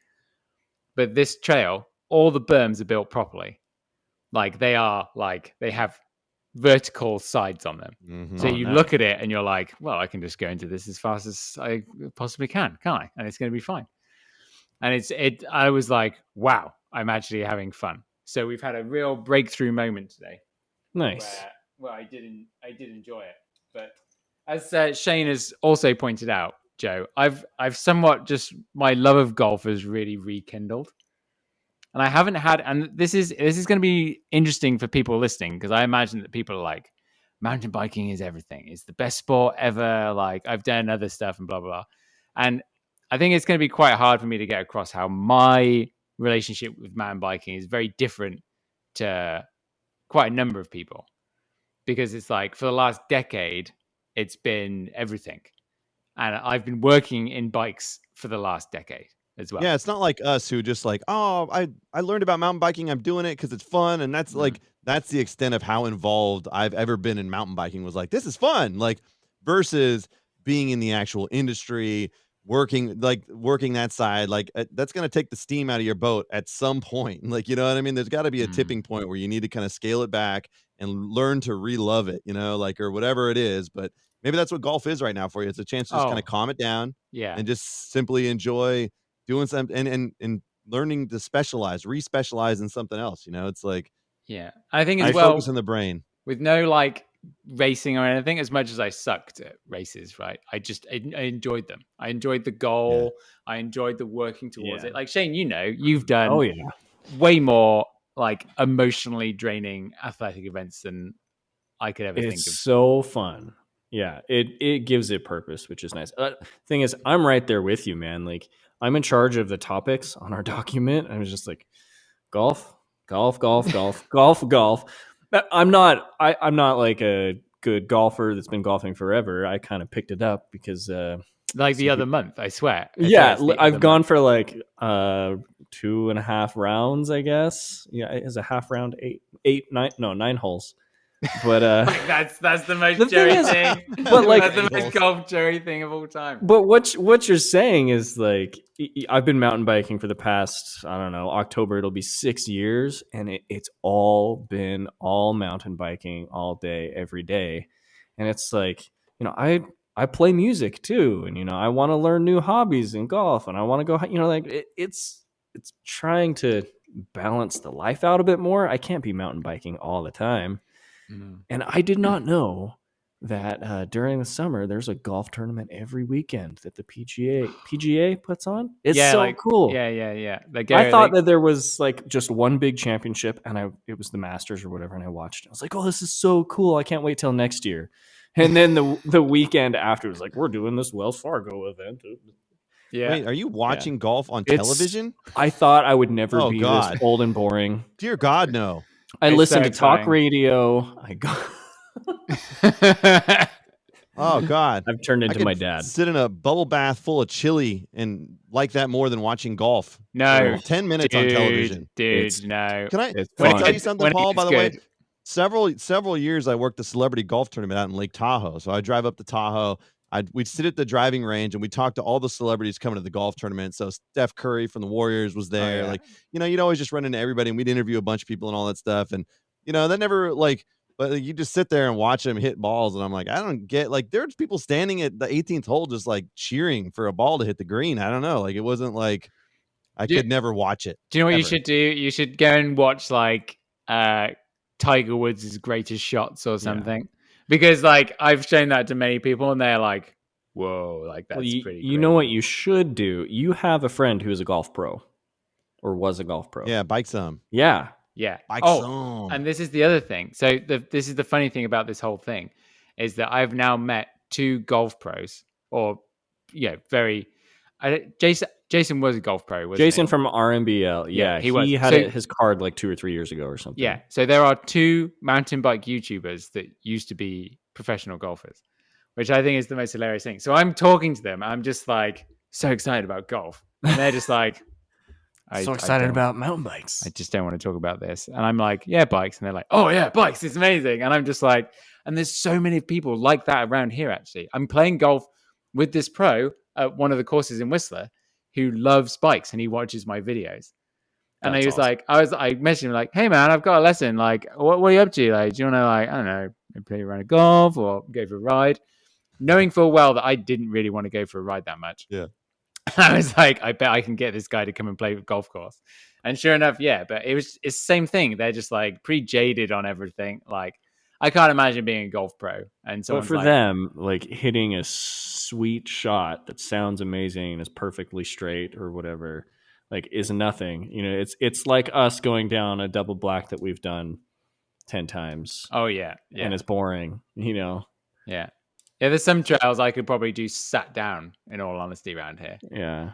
But this trail, all the berms are built properly. Like they have vertical sides on them. Mm-hmm. So you look at it and you're like, well, I can just go into this as fast as I possibly can, can't I? And it's going to be fine. And I was like, wow, I'm actually having fun. So we've had a real breakthrough moment today. Nice. Where I did enjoy it. But as Shane has also pointed out, Joe, I've somewhat just my love of golf has really rekindled. And I haven't had, and this is going to be interesting for people listening, because I imagine that people are like, mountain biking is everything. It's the best sport ever. Like I've done other stuff and blah, blah, blah. And I think it's going to be quite hard for me to get across how my relationship with mountain biking is very different to quite a number of people, because it's like for the last decade, it's been everything. And I've been working in bikes for the last decade as well. Yeah, it's not like us who just like, oh, I learned about mountain biking. I'm doing it because it's fun. And that's like, that's the extent of how involved I've ever been in mountain biking, was like, this is fun. Like versus being in the actual industry, working that side, like that's going to take the steam out of your boat at some point. Like, you know what I mean? There's got to be a tipping point where you need to kind of scale it back and learn to re-love it, like, or whatever it is. But maybe that's what golf is right now for you. It's a chance to just kind of calm it down and just simply enjoy doing something and learning to re-specialize in something else. It's like, I think as well, focus on the brain with no like racing or anything. As much as I sucked at races, right? I enjoyed them. I enjoyed the goal. I enjoyed the working towards it. Like Shane, you've done way more like emotionally draining athletic events than I could ever think of. It's so fun. Yeah, it gives it purpose, which is nice. Thing is, I'm right there with you, man. Like I'm in charge of the topics on our document. I was just like, golf, golf, golf, golf, golf, golf. I'm not like a good golfer that's been golfing forever. I kind of picked it up because like the other month, I swear. I've gone for like 2.5 rounds, I guess. Yeah, it's a half round, 9 holes. But that's the most Jerry thing. But like that's the most golf Jerry thing of all time. But what you're saying is like, I've been mountain biking for the past, I don't know, October it'll be 6 years, and it's all been all mountain biking all day, every day. And it's like, I play music too, and I want to learn new hobbies in golf, and I want to go, like it's trying to balance the life out a bit more. I can't be mountain biking all the time. And I did not know that during the summer there's a golf tournament every weekend that the PGA puts on. It's cool. Yeah. I thought that there was like just one big championship, and it was the Masters or whatever, and I watched it. I was like, oh, this is so cool. I can't wait till next year. And then the weekend after was like, we're doing this Wells Fargo event. Yeah. Wait, are you watching golf on television? I thought I would never be this old and boring. Dear God, no. I listen to talk radio. I go. Oh God! I've turned into my dad. Sit in a bubble bath full of chili and like that more than watching golf. No, 10 minutes on television, no. Can I tell you something, Paul? By the way, several years I worked the celebrity golf tournament out in Lake Tahoe. So I drive up to Tahoe. We'd sit at the driving range and we talk to all the celebrities coming to the golf tournament. So Steph Curry from the Warriors was there. Oh, yeah. Like, you'd always just run into everybody, and we'd interview a bunch of people and all that stuff. And, that never but you just sit there and watch them hit balls. And I'm like, I don't get, like, there's people standing at the 18th hole just like cheering for a ball to hit the green. I don't know. Like, it wasn't like I could never watch it. Do you know what you should do? You should go and watch like Tiger Woods' greatest shots or something. Yeah. Because like I've shown that to many people and they're like, whoa, like that's pretty crazy. You know what you should do? You have a friend who is a golf pro or was a golf pro. Yeah, bike some. Yeah. Bike some. And this is the other thing. So this is the funny thing about this whole thing is that I've now met 2 golf pros or very Jason was a golf pro, wasn't Jason he? from RMBL. Yeah, he was. had his card like 2 or 3 years ago or something. Yeah. So there are 2 mountain bike YouTubers that used to be professional golfers, which I think is the most hilarious thing. So I'm talking to them. I'm just like so excited about golf. And they're just like, so excited about mountain bikes. I just don't want to talk about this. And I'm like, yeah, bikes. And they're like, oh yeah, bikes. It's amazing. And I'm just like, and there's so many people like that around here, actually. I'm playing golf with this pro at one of the courses in Whistler who loves bikes and he watches my videos. And he was awesome. I messaged him like, hey man, I've got a lesson. Like, what are you up to? Like, do you want to, like, I don't know, play around a golf or go for a ride? Knowing full well that I didn't really want to go for a ride that much. Yeah. I was like, I bet I can get this guy to come and play golf course. And sure enough, yeah, but it's the same thing. They're just like pretty jaded on everything. Like, I can't imagine being a golf pro. And so for them, like hitting a sweet shot that sounds amazing and is perfectly straight or whatever, like is nothing. You know, it's like us going down a double black that we've done 10 times. Oh yeah. And it's boring, you know. Yeah. Yeah, there's some trails I could probably do sat down, in all honesty, around here. Yeah.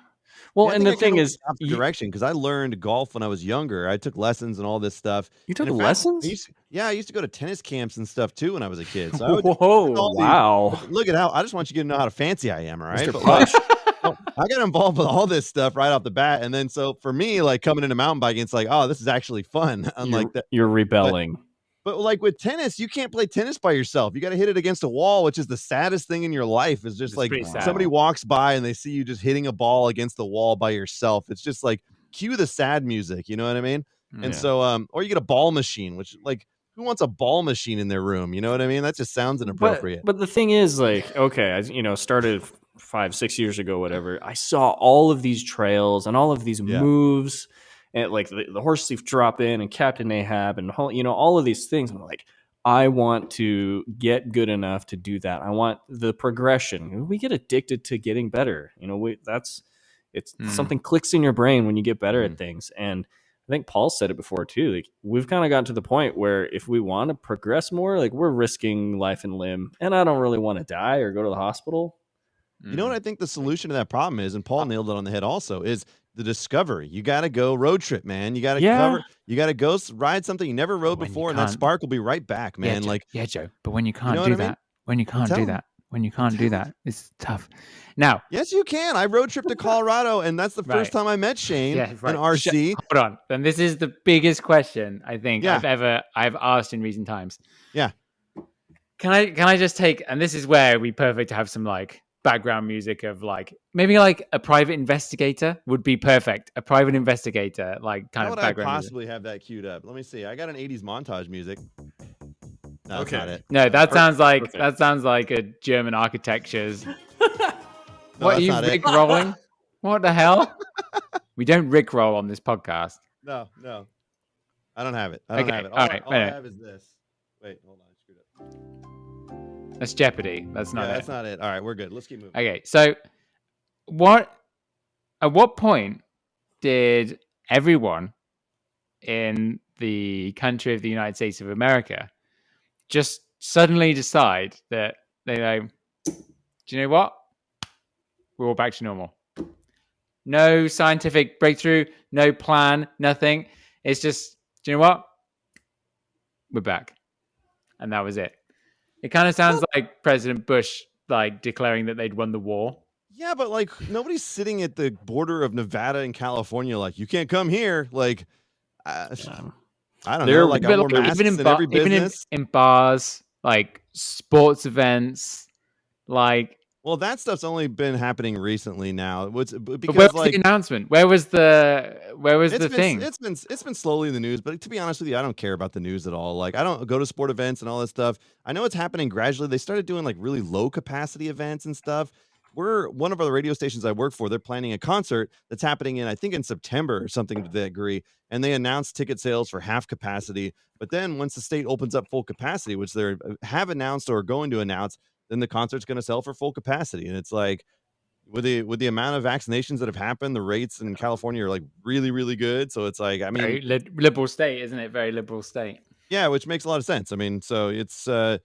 Well, and the thing is, direction, because I learned golf when I was younger. I took lessons and all this stuff. You took lessons? I used to go to tennis camps and stuff too when I was a kid. So I would wow! Look at how I just want you to know how fancy I am, all right? But like, I got involved with all this stuff right off the bat, and then so for me, like coming into mountain biking, it's like, oh, this is actually fun. Unlike that, you're rebelling. But like with tennis, you can't play tennis by yourself. You got to hit it against a wall, which is the saddest thing in your life. Is just like somebody walks by and they see you just hitting a ball against the wall by yourself. It's just like cue the sad music. You know what I mean? Yeah. And so, or you get a ball machine, which like who wants a ball machine in their room? You know what I mean? That just sounds inappropriate. But the thing is, like, okay, I started 5-6 years ago, whatever. I saw all of these trails and all of these moves. And like the horse thief drop in and Captain Ahab and all of these things. I'm like, I want to get good enough to do that. I want the progression. We get addicted to getting better. Something clicks in your brain when you get better at things. And I think Paul said it before too. Like we've kind of gotten to the point where if we want to progress more, like we're risking life and limb. And I don't really want to die or go to the hospital. You know what I think the solution to that problem is, and Paul nailed it on the head also, is the discovery. You got to go road trip, man. You got to cover. You got to go ride something you never rode before, and that spark will be right back, man. Joe. But when you can't do that, when you can't do that, it's tough. Now, yes, you can. I road trip to Colorado, and that's the first time I met Shane in RC. Hold on. Then this is the biggest question I think I've asked in recent times. Yeah. Can I just take? And this is where we perfect to have some like background music of like maybe like a private investigator would be perfect. A private investigator, like kind of background. How would I possibly have that queued up? Let me see. I got an 80s montage music. No, okay. That's not it. No, that sounds like a German architecture's. What are you Rick rolling? What the hell? We don't Rick roll on this podcast. No. I don't have it. I don't have it. All I have is this. Wait, hold on. I screwed up. That's Jeopardy. That's not it. That's not it. All right, we're good. Let's keep moving. Okay, so at what point did everyone in the country of the United States of America just suddenly decide that they go, do you know what? We're all back to normal. No scientific breakthrough, no plan, nothing. It's just, do you know what? We're back. And that was it. It kind of sounds like President Bush like declaring that they'd won the war. Yeah, but like nobody's sitting at the border of Nevada and California like you can't come here. Like I don't know. Like I wore masks in every business. Even in bars, like sports events, like. Well, that stuff's only been happening recently now. Because where was the announcement? Where was the thing? It's been slowly in the news, but to be honest with you, I don't care about the news at all. Like I don't go to sport events and all that stuff. I know it's happening gradually. They started doing like really low capacity events and stuff. One of our radio stations I work for, they're planning a concert that's happening in September or something to that degree. And they announced ticket sales for half capacity. But then once the state opens up full capacity, which they have announced or are going to announce, then the concert's going to sell for full capacity. And it's like with the amount of vaccinations that have happened, the rates in California are like really, really good. So it's like, I mean, very liberal state, isn't it? Very liberal state. Yeah, which makes a lot of sense. I mean, so it's the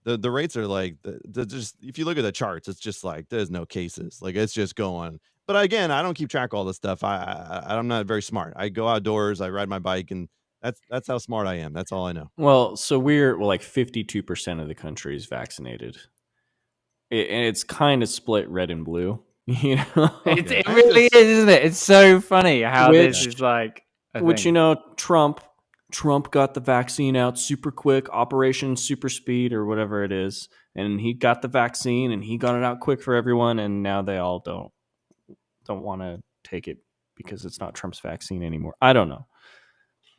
rates are like just if you look at the charts, it's just like there's no cases. Like it's just going But again, I don't keep track of all this stuff. I'm not very smart. I go outdoors, I ride my bike, and that's how smart I am. That's all I know. Well, so we're like 52% of the country is vaccinated. And it's kind of split red and blue, you know. It really is, isn't it? It's so funny how this is like which, you know, Trump got the vaccine out super quick, Operation Super Speed or whatever it is, and he got the vaccine and he got it out quick for everyone, and now they all don't want to take it because it's not Trump's vaccine anymore. I don't know.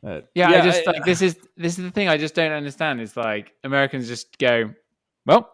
I just like this is the thing I just don't understand. It's like Americans just go, well,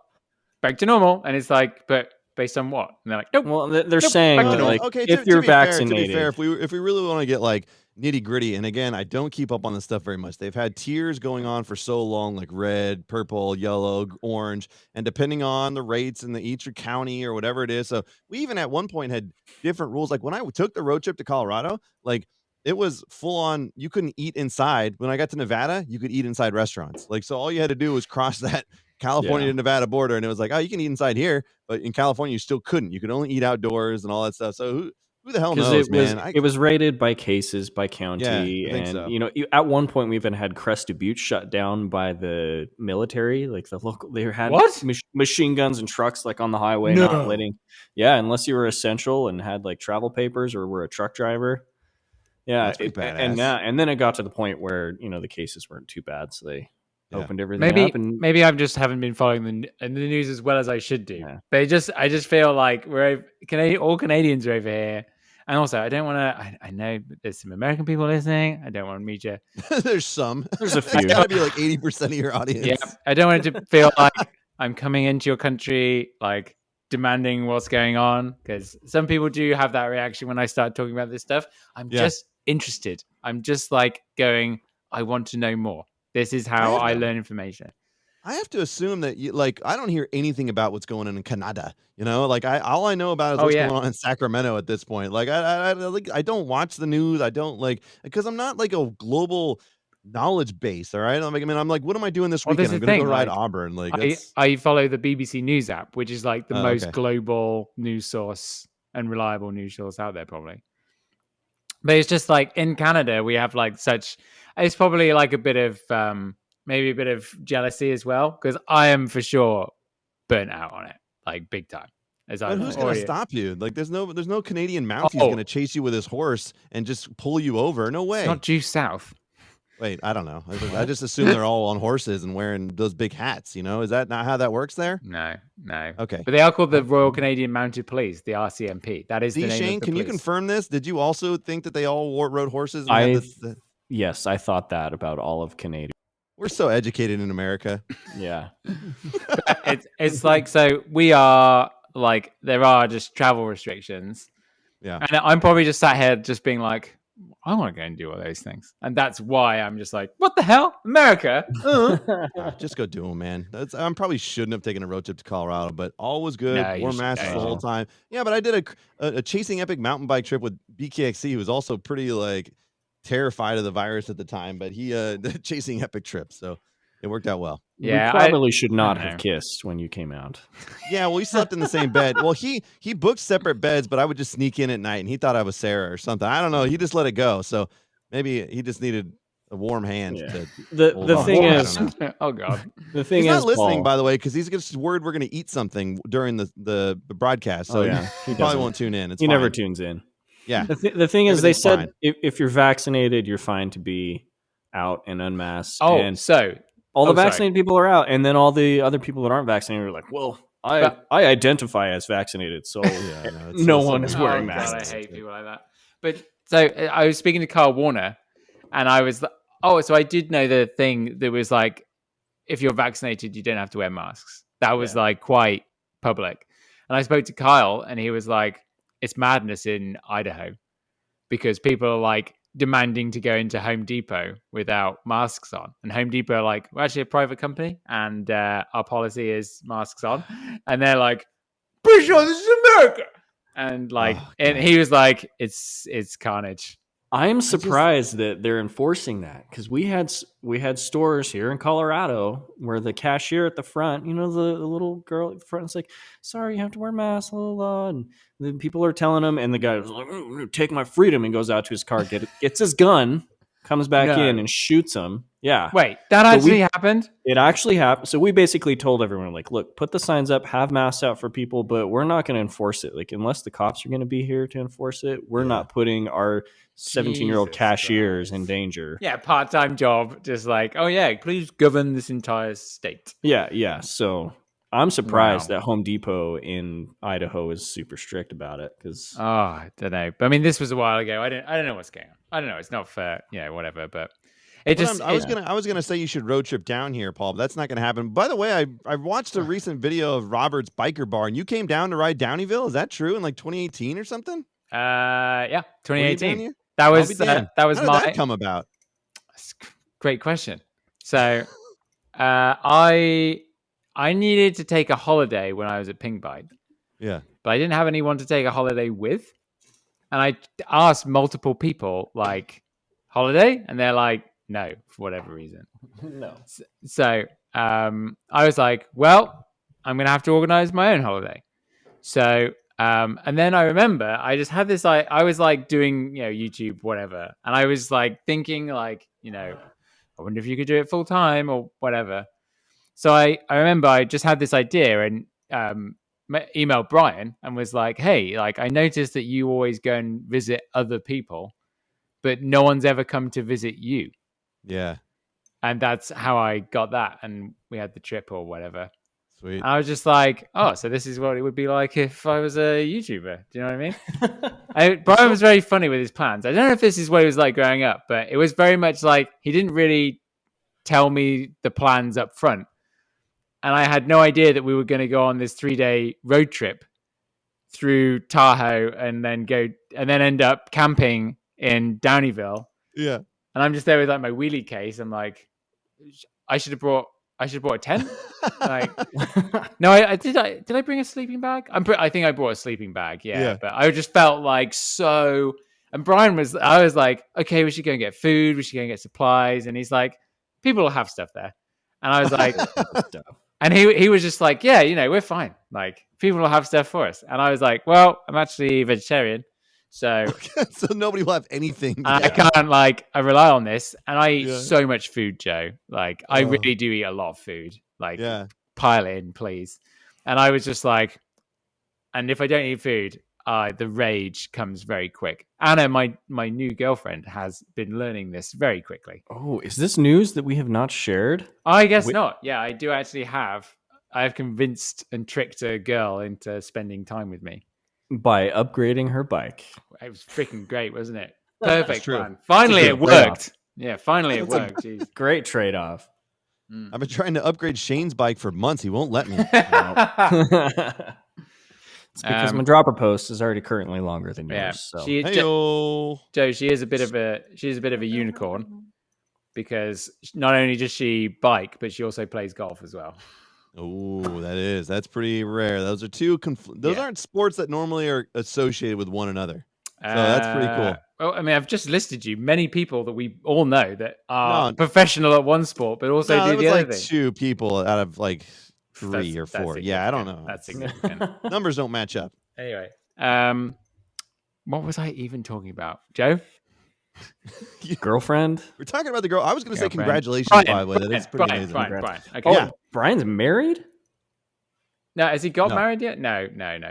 back to normal, and it's like, but based on what? And they're like, nope. Well, they're saying that, like, okay, if you're vaccinated, to be fair, if we really want to get like nitty gritty, and again, I don't keep up on this stuff very much. They've had tiers going on for so long, like red, purple, yellow, orange, and depending on the rates in each county or whatever it is. So we even at one point had different rules. Like when I took the road trip to Colorado, like it was full on. You couldn't eat inside. When I got to Nevada, you could eat inside rrestaurants. Like so, all you had to do was cross that California to Nevada border, and it was like, oh, you can eat inside here, but in California you still couldn't. You could only eat outdoors and all that stuff. So who the hell knows, man? It was rated by cases, by county, I think and so. you know, at one point we even had Crested Butte shut down by the military, like the local. They had machine guns and trucks like on the highway, not letting. Yeah, unless you were essential and had like travel papers or were a truck driver. Yeah, That's pretty badass. and then it got to the point where, you know, the cases weren't too bad, so they opened everything up. And maybe I just haven't been following the news as well as I should do. Yeah. But I just feel like all Canadians are over here. And also, I don't want to. I know there's some American people listening. I don't want to meet you. There's some. There's a few. It's got to be like 80% of your audience. Yeah, I don't want it to feel like I'm coming into your country, like demanding what's going on. Because some people do have that reaction when I start talking about this stuff. I'm just interested. I'm just like going, I want to know more. This is how I learn information. I have to assume that I don't hear anything about what's going on in Canada. You know, like all I know about is what's going on in Sacramento at this point. Like I don't watch the news. I don't because I'm not like a global knowledge base. All right. I'm like, what am I doing this weekend? I'm going to go ride Auburn. I follow the BBC News app, which is like the most global news source and reliable news source out there, probably. But it's just like in Canada, we have like it's probably like a bit of, maybe a bit of jealousy as well, because I am for sure burnt out on it, like big time. But who's going to stop you? Like, there's no Canadian Mountie going to chase you with his horse and just pull you over. No way. It's not due south. Wait, I don't know. I just assume they're all on horses and wearing those big hats. You know, is that not how that works there? No. Okay, but they are called the Royal Canadian Mounted Police, the RCMP. That is the name Shane, of the can police. you confirm this? Did you also think that they all rode horses? Yes, I thought that about all of Canada. We're so educated in America. Yeah. it's like, so we are like, there are just travel restrictions. Yeah. And I'm probably just sat here just being like, I want to go and do all those things. And that's why I'm just like, what the hell? America? Just go do them, man. I probably shouldn't have taken a road trip to Colorado, but all was good. No, wore masks the whole time. Yeah, but I did a Chasing Epic mountain bike trip with BKXC, who was also pretty like terrified of the virus at the time, but he Chasing Epic trip. So it worked out well. Yeah, we probably should not have kissed when you came out. Yeah, well, we slept in the same bed. Well, he booked separate beds, but I would just sneak in at night, and he thought I was Sarah or something. I don't know. He just let it go. So maybe he just needed a warm hand. Yeah. The thing is, oh god, the thing he's is, not listening, Paul, by the way, because he's just worried we're going to eat something during the broadcast. So he probably won't tune in. He never tunes in. Yeah. The thing is, they said if you're vaccinated, you're fine to be out and unmasked. Oh, and so. All the vaccinated people are out, and then all the other people that aren't vaccinated are like, well, I identify as vaccinated, so no one is wearing masks. God, I hate people like that. But so I was speaking to Carl Warner, and I was like, so I did know the thing that was like, if you're vaccinated, you don't have to wear masks. That was like quite public. And I spoke to Kyle, and he was like, it's madness in Idaho because people are like demanding to go into Home Depot without masks on, and Home Depot are like, we're actually a private company and our policy is masks on, and they're like, pretty sure this is America, and like and he was like, it's carnage. I'm surprised that they're enforcing that, because we had stores here in Colorado where the cashier at the front, the little girl at the front is like, "Sorry, you have to wear masks," blah, blah, blah. And then people are telling him, and the guy is like, "Take my freedom," and goes out to his car, gets his gun, comes back in and shoots him. Yeah. Wait, that actually happened? It actually happened. So we basically told everyone, like, look, put the signs up, have masks out for people, but we're not going to enforce it. Like, unless the cops are going to be here to enforce it, we're not putting our 17-year-old cashiers in danger. Yeah, part-time job, just like, oh yeah, please govern this entire state. Yeah. So I'm surprised that Home Depot in Idaho is super strict about it, because I don't know. But I mean, this was a while ago. I don't know what's going on. I don't know. It's not fair. Yeah, whatever. But it just. I was gonna say you should road trip down here, Paul, but that's not gonna happen. By the way, I watched a recent video of Robert's biker bar, and you came down to ride Downeyville. Is that true? In like 2018 or something? Yeah, 2018. That was How did that come about? Great question. So, I needed to take a holiday when I was at Pink Bike. Yeah, but I didn't have anyone to take a holiday with, and I asked multiple people, like, holiday, and they're like, no, for whatever reason. no. So I was like, well, I'm gonna have to organize my own holiday. So and then I remember I just had this, I was like doing YouTube, whatever, and I was like thinking, like, I wonder if you could do it full time or whatever. So I remember I just had this idea, and emailed Brian and was like, hey, like, I noticed that you always go and visit other people, but no one's ever come to visit you. Yeah. And that's how I got that. And we had the trip or whatever. Sweet. And I was just like, oh, so this is what it would be like if I was a YouTuber. Do you know what I mean? Brian was very funny with his plans. I don't know if this is what he was like growing up, but it was very much like he didn't really tell me the plans up front. And I had no idea that we were going to go on this 3-day road trip through Tahoe and then end up camping in Downeyville. Yeah. And I'm just there with like my wheelie case. I'm like, I should have brought a tent. Like, no, did I bring a sleeping bag? I think I brought a sleeping bag. Yeah. But I just felt like so. And I was like, okay, we should go and get food. We should go and get supplies. And he's like, people will have stuff there. And I was like, and he was just like, yeah, we're fine. Like, people will have stuff for us. And I was like, well, I'm actually vegetarian. So nobody will have anything. I can't, like, I rely on this. And I eat so much food, Joe. Like, I really do eat a lot of food. Like, pile it in, please. And I was just like, and if I don't eat food, the rage comes very quick. Anna, my new girlfriend, has been learning this very quickly. Oh, is this news that we have not shared? I guess not. Yeah, I do actually have. I have convinced and tricked a girl into spending time with me. By upgrading her bike. It was freaking great, wasn't it? Perfect plan. Finally, it worked. Yeah, finally it worked. Jeez. Great trade-off. I've been trying to upgrade Shane's bike for months. He won't let me. It's because my dropper post is already currently longer than yours. Yeah. So. Joe, she is a bit of a unicorn, because not only does she bike, but she also plays golf as well. Oh, that's pretty rare. Those are two. Those aren't sports that normally are associated with one another. So that's pretty cool. Well, I mean, I've just listed you many people that we all know that are professional at one sport, but also do the other thing. 2 people out of like 3 or 4. Yeah, I don't know. That's significant. Numbers don't match up. Anyway, what was I even talking about, Joe? Girlfriend? We're talking about the girl. I was going to say congratulations, by the way. That's pretty amazing. Brian. Okay. Oh, Brian's married? No, has he got married yet? No.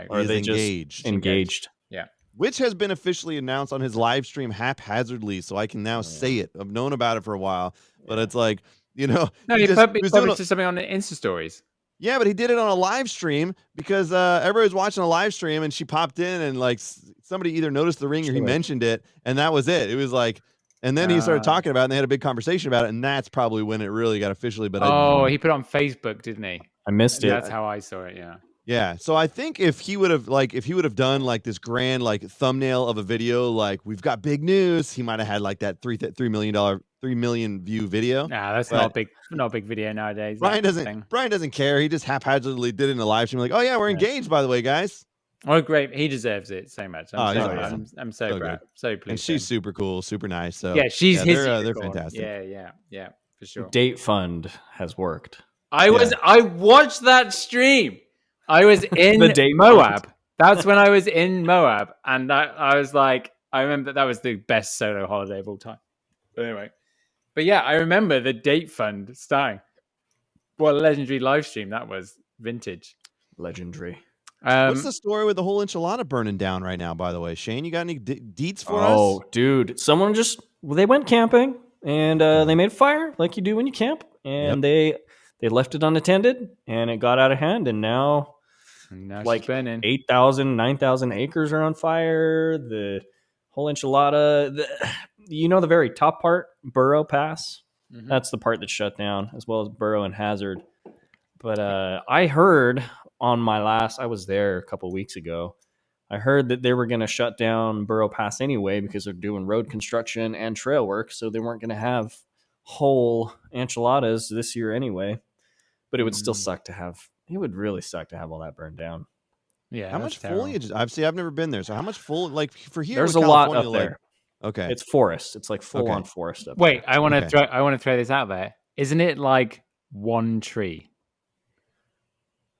Or are they engaged? Engaged. Yeah. Which has been officially announced on his live stream haphazardly, so I can now say it. I've known about it for a while, but it's like, No, he published something on the Insta stories. Yeah, but he did it on a live stream because everybody was watching a live stream, and she popped in, and like somebody either noticed the ring or he mentioned it, and that was it. It was like, and then he started talking about it, and they had a big conversation about it, and that's probably when it really got officially. But he put it on Facebook, didn't he? I missed it. That's how I saw it. Yeah. Yeah. So I think if he would have done like this grand like thumbnail of a video, like we've got big news, he might have had like that $3 million view video. Nah, that's not a big video nowadays. Brian doesn't care. He just haphazardly did it in a live stream, like, oh yeah, we're engaged, by the way, guys. Oh, great! He deserves it so much. I'm he's so awesome. I'm so So proud, good. so pleased. And she's super cool, super nice. So yeah, she's his they're unicorn. fantastic. Yeah, for sure. Date fund has worked. I watched that stream. I was in The date Moab. That's when I was in Moab, and I was like, I remember that was the best solo holiday of all time. But anyway, yeah, I remember the date fund starting. What a legendary live stream that was, vintage. Legendary. What's the story with the whole enchilada burning down right now, by the way? Shane, you got any deets for us? Oh, dude. Someone they went camping and they made a fire like you do when you camp. And they left it unattended and it got out of hand. And now like 8,000, 9,000 acres are on fire. The whole enchilada, the very top part, Burro Pass. Mm-hmm. That's the part that's shut down, as well as Burro and Hazard. But I heard I was there a couple weeks ago. I heard that they were going to shut down Burro Pass anyway because they're doing road construction and trail work, so they weren't going to have whole enchiladas this year anyway. But it would still suck to have. It would really suck to have all that burned down. Yeah. How much foliage? I've never been there. So how much for here? There's a lot up there. Okay, it's forest. It's like full on forest up there. Wait, I want to throw this out there. Isn't it like one tree?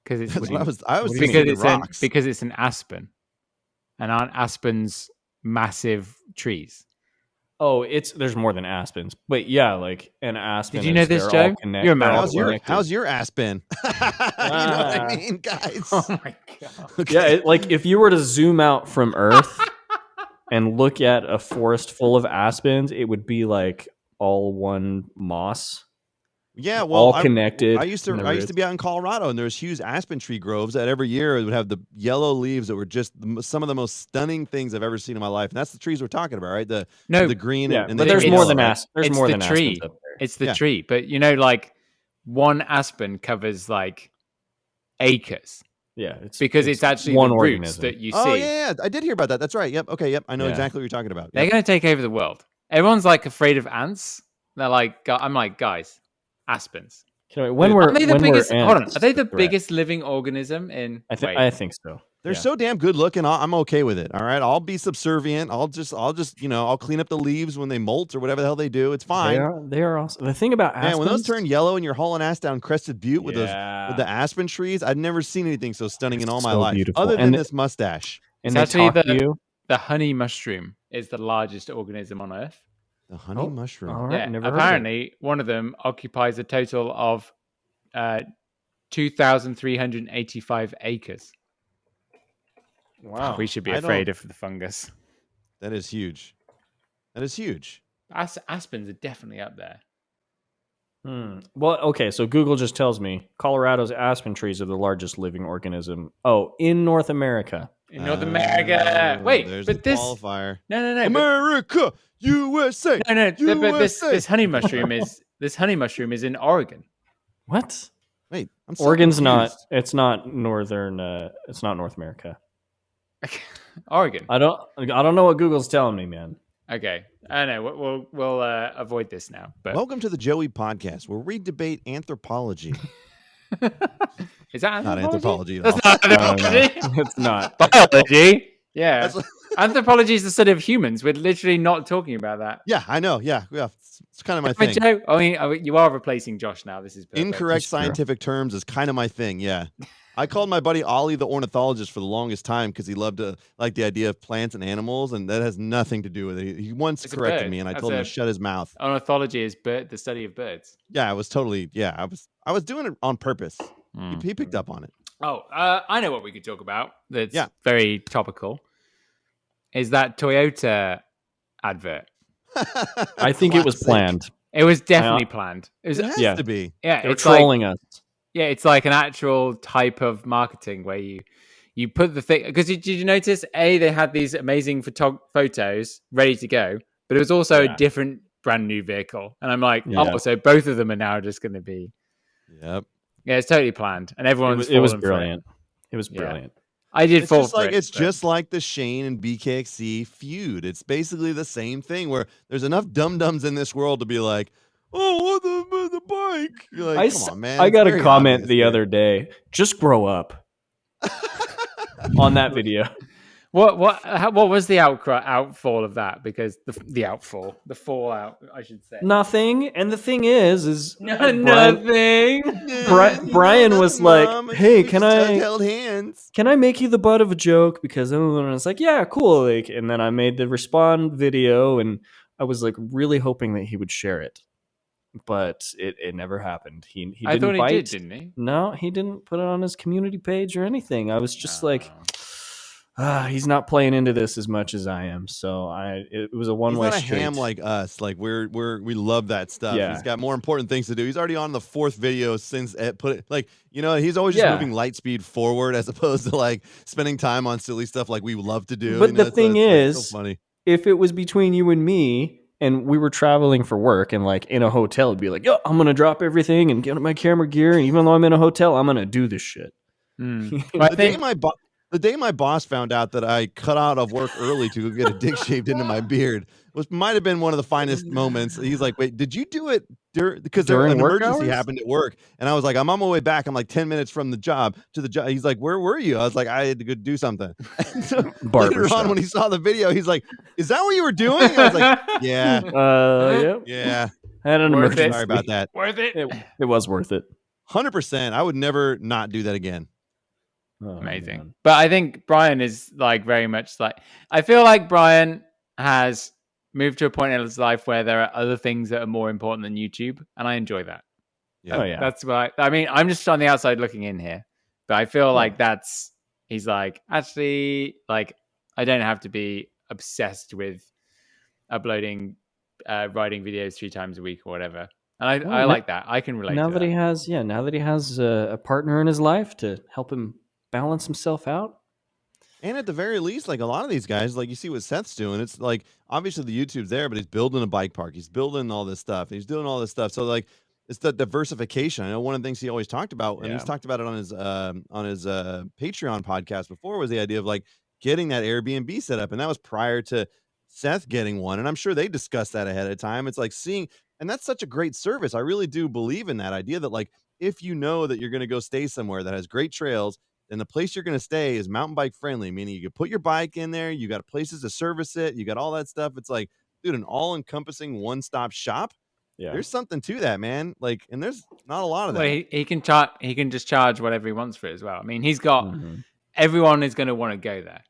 Because I was thinking rocks. Because it's an aspen, and aren't aspens massive trees? Oh, there's more than aspens. But yeah, like an aspen. Did you know this, Joe? You're how's your aspen? You know what I mean, guys? Oh my god! Okay. Yeah, if you were to zoom out from Earth and look at a forest full of aspens, it would be like all one moss. Yeah, well, all connected. I used to be out in Colorado, and there was huge aspen tree groves that every year would have the yellow leaves that were just some of the most stunning things I've ever seen in my life. And that's the trees we're talking about, right? The green. Yeah, and but there's more than aspens. There's more than tree. Aspens up there. It's the tree, but like one aspen covers like acres. Yeah, it's actually one the organism roots that you see. Oh yeah, I did hear about that. That's right. Yep. Okay. Yep. I know exactly what you're talking about. Yep. They're going to take over the world. Everyone's like afraid of ants. They're like, I'm like, guys, aspens. Are they the biggest living organism in? I think so. They're so damn good looking. I'm okay with it. All right, I'll be subservient. I'll just I'll clean up the leaves when they molt or whatever the hell they do. It's fine. They are awesome. The thing about aspens, when those turn yellow and you're hauling ass down Crested Butte with the aspen trees, I'd never seen anything so stunning in all my life, beautiful. other than this mustache. And it's actually the honey mushroom is the largest organism on Earth. The honey mushroom. All right, apparently one of them occupies a total of 2,385 acres. Wow. We should be afraid of the fungus. That is huge. Aspens are definitely up there. Well, okay, so Google just tells me Colorado's aspen trees are the largest living organism. Oh, in North America. In North America. Wait, there's but the qualifier. No. America, USA. No. USA. But this honey mushroom is in Oregon. What? Wait, I'm Oregon's confused. It's not northern. It's not North America. Oregon. I don't know what Google's telling me, man. Okay, I know. We'll avoid this now. But welcome to the Joey Podcast, where we debate anthropology. Is that not anthropology? That's not anthropology. It's not biology. Yeah, anthropology is the study of humans. We're literally not talking about that. Yeah, I know. Yeah. It's kind of my thing. Joe, you are replacing Josh now. This is perfect. Incorrect scientific terms is kind of my thing. Yeah. I called my buddy Ollie the ornithologist for the longest time because he loved the idea of plants and animals, and that has nothing to do with it. He once corrected me, and I told him to shut his mouth. Ornithology is the study of birds. Yeah, I was totally. Yeah, I was doing it on purpose. He picked up on it. Oh, I know what we could talk about. That's very topical. Is that Toyota advert? I think it was planned. It was definitely planned. It has to be. Yeah, they were trolling us. Yeah, it's like an actual type of marketing where you put the thing. Because did you notice? They had these amazing photos ready to go, but it was also a different brand new vehicle. And I'm like, so both of them are now just going to be. Yep. Yeah, it's totally planned, and everyone's. It was brilliant. It was brilliant. I did fall for it. It's just like the Shane and BKXC feud. It's basically the same thing where there's enough dum-dums in this world to be like, oh, the bike. You're like, come on, man. I got a comment the other day. Just grow up. on that video. What was the outfall of that? Because the fallout, I should say. Nothing. And the thing is Nothing. Brian was like, "Hey, can I held hands? Can I make you the butt of a joke?" Because everyone was like, "Yeah, cool." Like, and then I made the respond video, and I was like really hoping that he would share it, but it never happened. He didn't I thought bite. he did, didn't he? No, he didn't put it on his community page or anything. I was just like, he's not playing into this as much as I am. So it was a one-way street. He's not a ham like us. Like we love that stuff. Yeah. He's got more important things to do. He's already on the 4th video since he's always just moving light speed forward as opposed to like spending time on silly stuff like we love to do. But the thing is, so funny. If it was between you and me, and we were traveling for work and like in a hotel, it'd be like, yo, I'm going to drop everything and get my camera gear. And even though I'm in a hotel, I'm going to do this shit. The day my boss found out that I cut out of work early to go get a dick shaved into my beard might have been one of the finest moments. He's like, wait, did you do it because during an work emergency hours? happened at work? And I was like, I'm on my way back. I'm like 10 minutes from the job to the job. He's like, where were you? I was like, I had to go do something. And so later on, when he saw the video, he's like, is that what you were doing? I was like, yeah. Yeah. I had an emergency. Sorry about that. Worth it. It was worth it. 100%. I would never not do that again. Oh, amazing. man. But I think Brian is like very much like, I feel like Brian has moved to a point in his life where there are other things that are more important than YouTube, and I enjoy that. Yeah. Oh, yeah. That's why I'm just on the outside looking in here, but I feel like he's like, actually, like, I don't have to be obsessed with uploading writing videos 3 times a week or whatever. And I like that. I can relate now to that that. Now that he has a partner in his life to help him balance himself out. And at the very least, like a lot of these guys, like you see what Seth's doing, it's like obviously the YouTube's there, but he's building a bike park. He's building all this stuff. He's doing all this stuff. So like it's the diversification. I know one of the things he always talked about, and he's talked about it on his Patreon podcast before, was the idea of like getting that Airbnb set up. And that was prior to Seth getting one. And I'm sure they discussed that ahead of time. It's like seeing, and that's such a great service. I really do believe in that idea that like if you know that you're going to go stay somewhere that has great trails, and the place you're going to stay is mountain bike friendly, meaning you can put your bike in there. You got places to service it. You got all that stuff. It's like, dude, an all encompassing one-stop shop. Yeah. There's something to that, man. Like, and there's not a lot of that. Well, he can just charge whatever he wants for it as well. I mean, he's got, everyone is going to want to go there.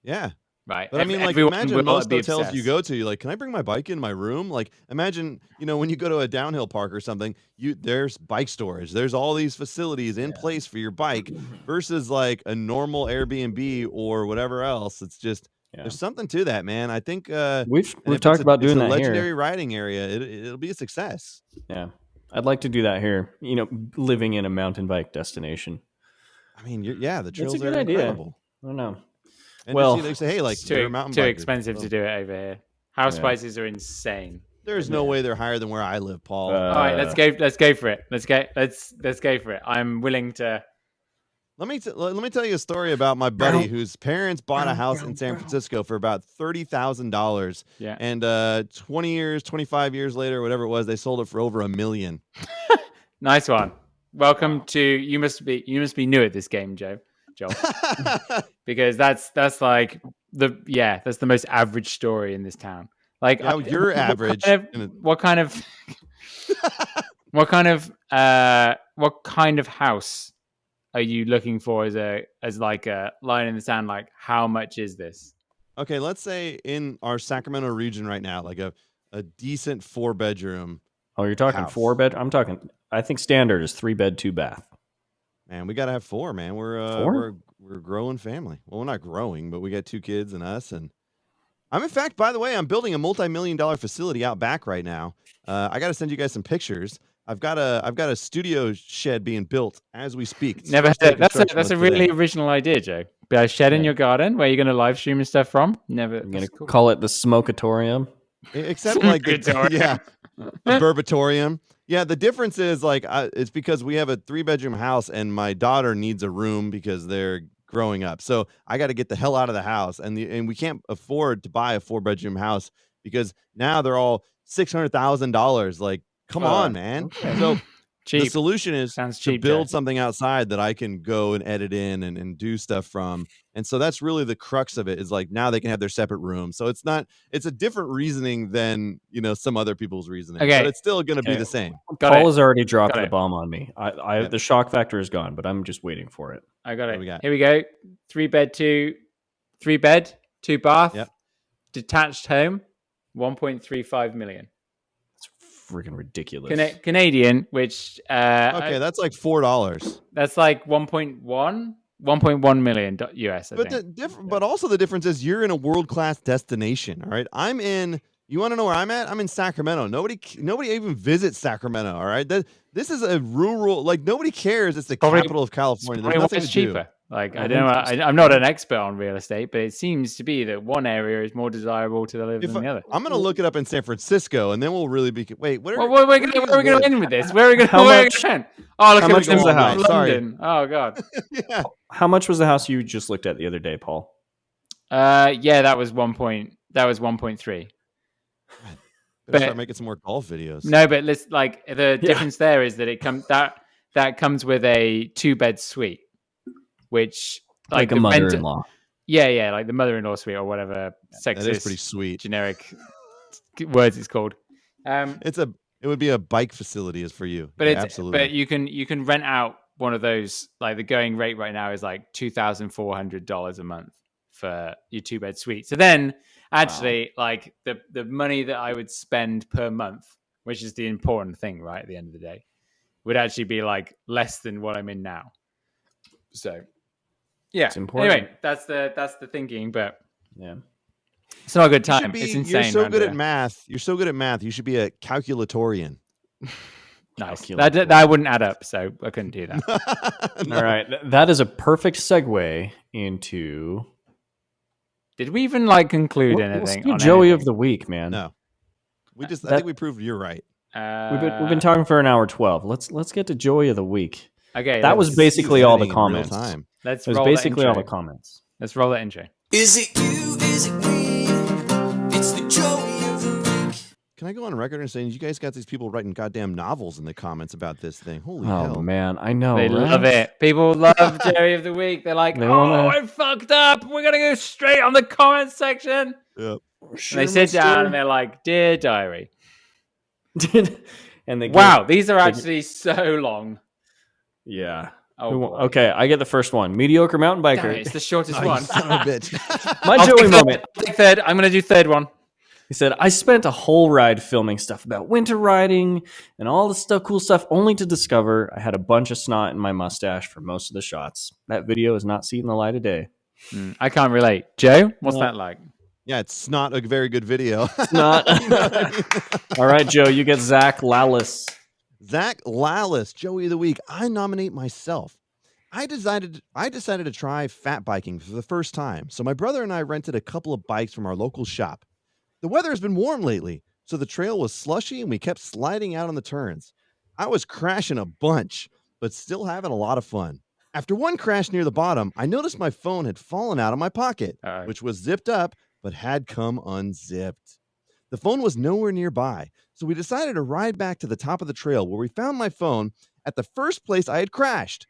Yeah. Right. But I mean, like, imagine most hotels you go to, you're like, can I bring my bike in my room? Like, imagine, when you go to a downhill park or something, there's bike storage. There's all these facilities in place for your bike versus like a normal Airbnb or whatever else. It's just, there's something to that, man. I think we've talked about doing that here. Legendary riding area. It'll be a success. Yeah. I'd like to do that here, living in a mountain bike destination. I mean, the trails It's a good are idea. incredible. I don't know. And they say, hey, like, it's too expensive to do it over here. House prices are insane. There's no way they're higher than where I live, Paul. All right, let's go for it. Let's go for it. I'm willing to. Let me tell you a story about my buddy whose parents bought a house in San Francisco for about $30,000. Yeah. And 25 years later, whatever it was, they sold it for over $1 million. Nice one. Welcome to you must be new at this game, Joel. Because that's like that's the most average story in this town. Like you're average. What kind of house are you looking for as like a line in the sand? Like, how much is this? Okay, let's say in our Sacramento region right now, like a decent 4-bedroom. Oh, you're talking house. 4-bed? I'm talking. I think standard is 3-bed, 2-bath. Man, we gotta have 4, man. We're a growing family. Well, we're not growing, but we got 2 kids and us. And I'm, in fact, by the way, I'm building a multi-million-dollar facility out back right now. I got to send you guys some pictures. I've got a studio shed being built as we speak. Never had it. That's a really original idea, Joe. A shed in your garden where you're going to live stream and stuff from. Never. I'm going to call it the Smokatorium. Except like the Burbatorium. Yeah, the difference is like it's because we have a 3-bedroom house and my daughter needs a room because they're growing up. So I got to get the hell out of the house, and we can't afford to buy a 4-bedroom house because now they're all $600,000. Like, come on, man. Okay. So Cheap. The solution is Sounds to cheap, build Joe. something outside that I can go and edit in and do stuff from. And so that's really the crux of it, is like now they can have their separate rooms. So it's a different reasoning than, some other people's reasoning. Okay. But it's still going to be the same. Got Paul it. has already dropped Got the it. bomb on me. Yep. The shock factor is gone, but I'm just waiting for it. I got What it. do we got? Here we go. 3 bed, 2 bath, Yep. detached home, 1.35 million. It's freaking ridiculous. Canadian, which Okay, that's like $4. that's like 1.1 million US. I But think. but also the difference is you're in a world-class destination. All right, you want to know where I'm at? I'm in Sacramento. Nobody even visits Sacramento. All right, this is a rural, like nobody cares. It's the capital of California. There's nothing to do. cheaper. Like I don't know. I'm not an expert on real estate, but it seems to be that one area is more desirable to live than the other. I'm going to look it up in San Francisco, and then we'll really be. Wait, where are we going to end with this? Where are we going to? Oh, look how at much was the house? London. Oh God. Yeah. How much was the house you just looked at the other day, Paul? Yeah, that was 1.3. Better start making some more golf videos. No, but the difference there is that it comes that comes with a 2-bed suite, which Like a mother-in-law. Yeah, like the mother-in-law suite or whatever sexist, That is pretty sweet. generic words it's called. It would be a bike facility is for you. But Yeah, absolutely. But you can rent out one of those. Like the going rate right now is like $2,400 a month for your 2-bed suite. So then actually like the money that I would spend per month, which is the important thing, right, at the end of the day, would actually be like less than what I'm in now. So yeah. It's important. Anyway, that's the thinking, but Yeah. it's not a good time. It's insane. You're so good at math. You're so good at math. You should be a calculatorian. Nice. That wouldn't add up, so I couldn't do that. All right. That is a perfect segue into. Did we even like conclude anything? Let's do Joey of the week, man. No. I think we proved you're right. We've been talking for an hour 12. Let's get to Joey of the week. Okay, that was basically all the comments. Let's it was roll basically that all intro. the comments. Let's roll that intro. Is it you? Is it me? It's the Joey of the week. Can I go on record and saying you guys got these people writing goddamn novels in the comments about this thing? Holy Oh hell. man, I know. They right? love it. People love Jerry of the week. They're like, I fucked up. We're gonna go straight on the comments section. Yep. And they sit down and they're like, "Dear diary." And they wow, these are actually so long. Yeah. Oh, boy. Okay, I get the first one. Mediocre mountain biker. Damn it, it's the shortest Oh, one. you son of a bitch. My I'll Joey take moment. I'll take third. I'm gonna do third one. He said, I spent a whole ride filming stuff about winter riding and all this cool stuff, only to discover I had a bunch of snot in my mustache for most of the shots. That video is not seen the light of day. I can't relate. Joe, what's that like? Yeah, it's not a very good video. It's not. You know what I mean? All right, Joe, you get Zach Lallis. Zach Lallis, Joey of the Week. I nominate myself. I decided to try fat biking for the first time. So my brother and I rented a couple of bikes from our local shop. The weather has been warm lately, so the trail was slushy and we kept sliding out on the turns. I was crashing a bunch, but still having a lot of fun. After one crash near the bottom, I noticed my phone had fallen out of my pocket, which was zipped up, but had come unzipped. The phone was nowhere nearby, so we decided to ride back to the top of the trail where we found my phone at the first place I had crashed.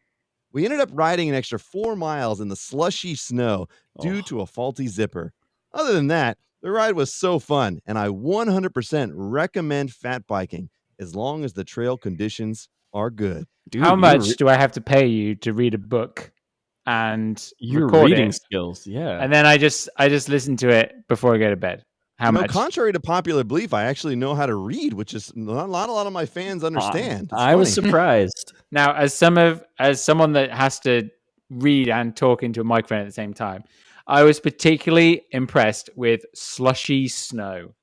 We ended up riding an extra 4 miles in the slushy snow due to a faulty zipper. Other than that, the ride was so fun, and I 100% recommend fat biking as long as the trail conditions are good. Dude, How much do I have to pay you to read a book and your record reading it? skills? Yeah. And then I just listen to it before I go to bed. How much? Contrary to popular belief, I actually know how to read, which is not a lot of my fans understand. I was surprised. Now, as someone that has to read and talk into a microphone at the same time, I was particularly impressed with slushy snow.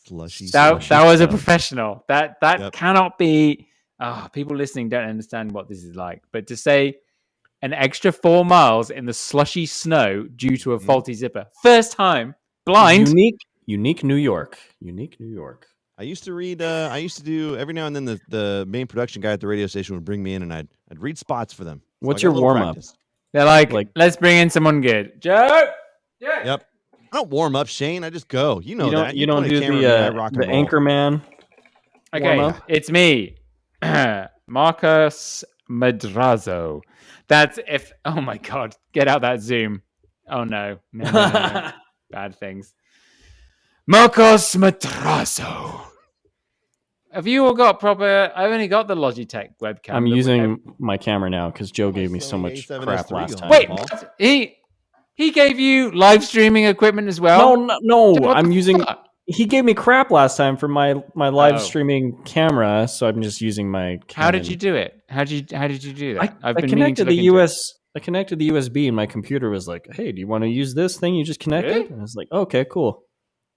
That was a professional. That cannot be. People listening don't understand what this is like. But to say an extra 4 miles in the slushy snow due to a faulty zipper, first time, blind, unique New York. I used to read. I used to do every now and then. The main production guy at the radio station would bring me in, and I'd read spots for them. So What's your warm up? They're like, let's bring in someone good. Joe. Yeah. Yep. I don't warm up, Shane. I just go. You know that. You don't do the anchor man. Okay, it's me. Marcos Madrazo. That's if. Oh my God! Get out that Zoom. Oh no! No. Bad things. Marcos Madrazo. Have you all got proper? I've only got the Logitech webcam. I'm using my camera now because Joe gave me so Sony much A7S crap III last going. time. Wait, Paul. what? He gave you live streaming equipment as well? No. Dude, what I'm the using. fuck? He gave me crap last time for my live Oh. streaming camera, so I'm just using my. Canon. How did you do it? How did you do that? I connected the US. I connected the USB, and my computer was like, "Hey, do you want to use this thing you just connected?" Really? And I was like, "Okay, cool."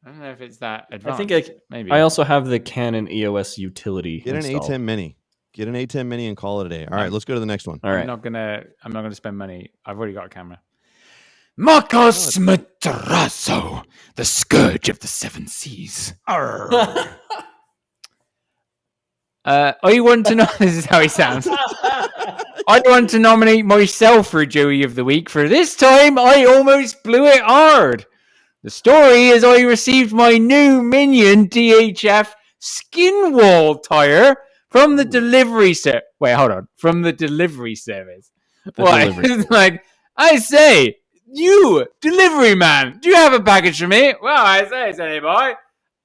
I don't know if it's that advanced. I think maybe. I also have the Canon EOS utility. Get an installed. A10 Mini. Get an A10 Mini and call it a day. All right, let's go to the next one. All right. I'm not gonna spend money. I've already got a camera. Marcos Madrazo, the scourge of the seven seas. I want to know. This is how he sounds. I want to nominate myself for Joey of the Week. For this time, I almost blew it hard. The story is I received my new Minion DHF skin wall tire from the delivery service. Wait, hold on. From the delivery service. It's like, I say, you, delivery man, do you have a package for me? Well, I say, Sonny boy,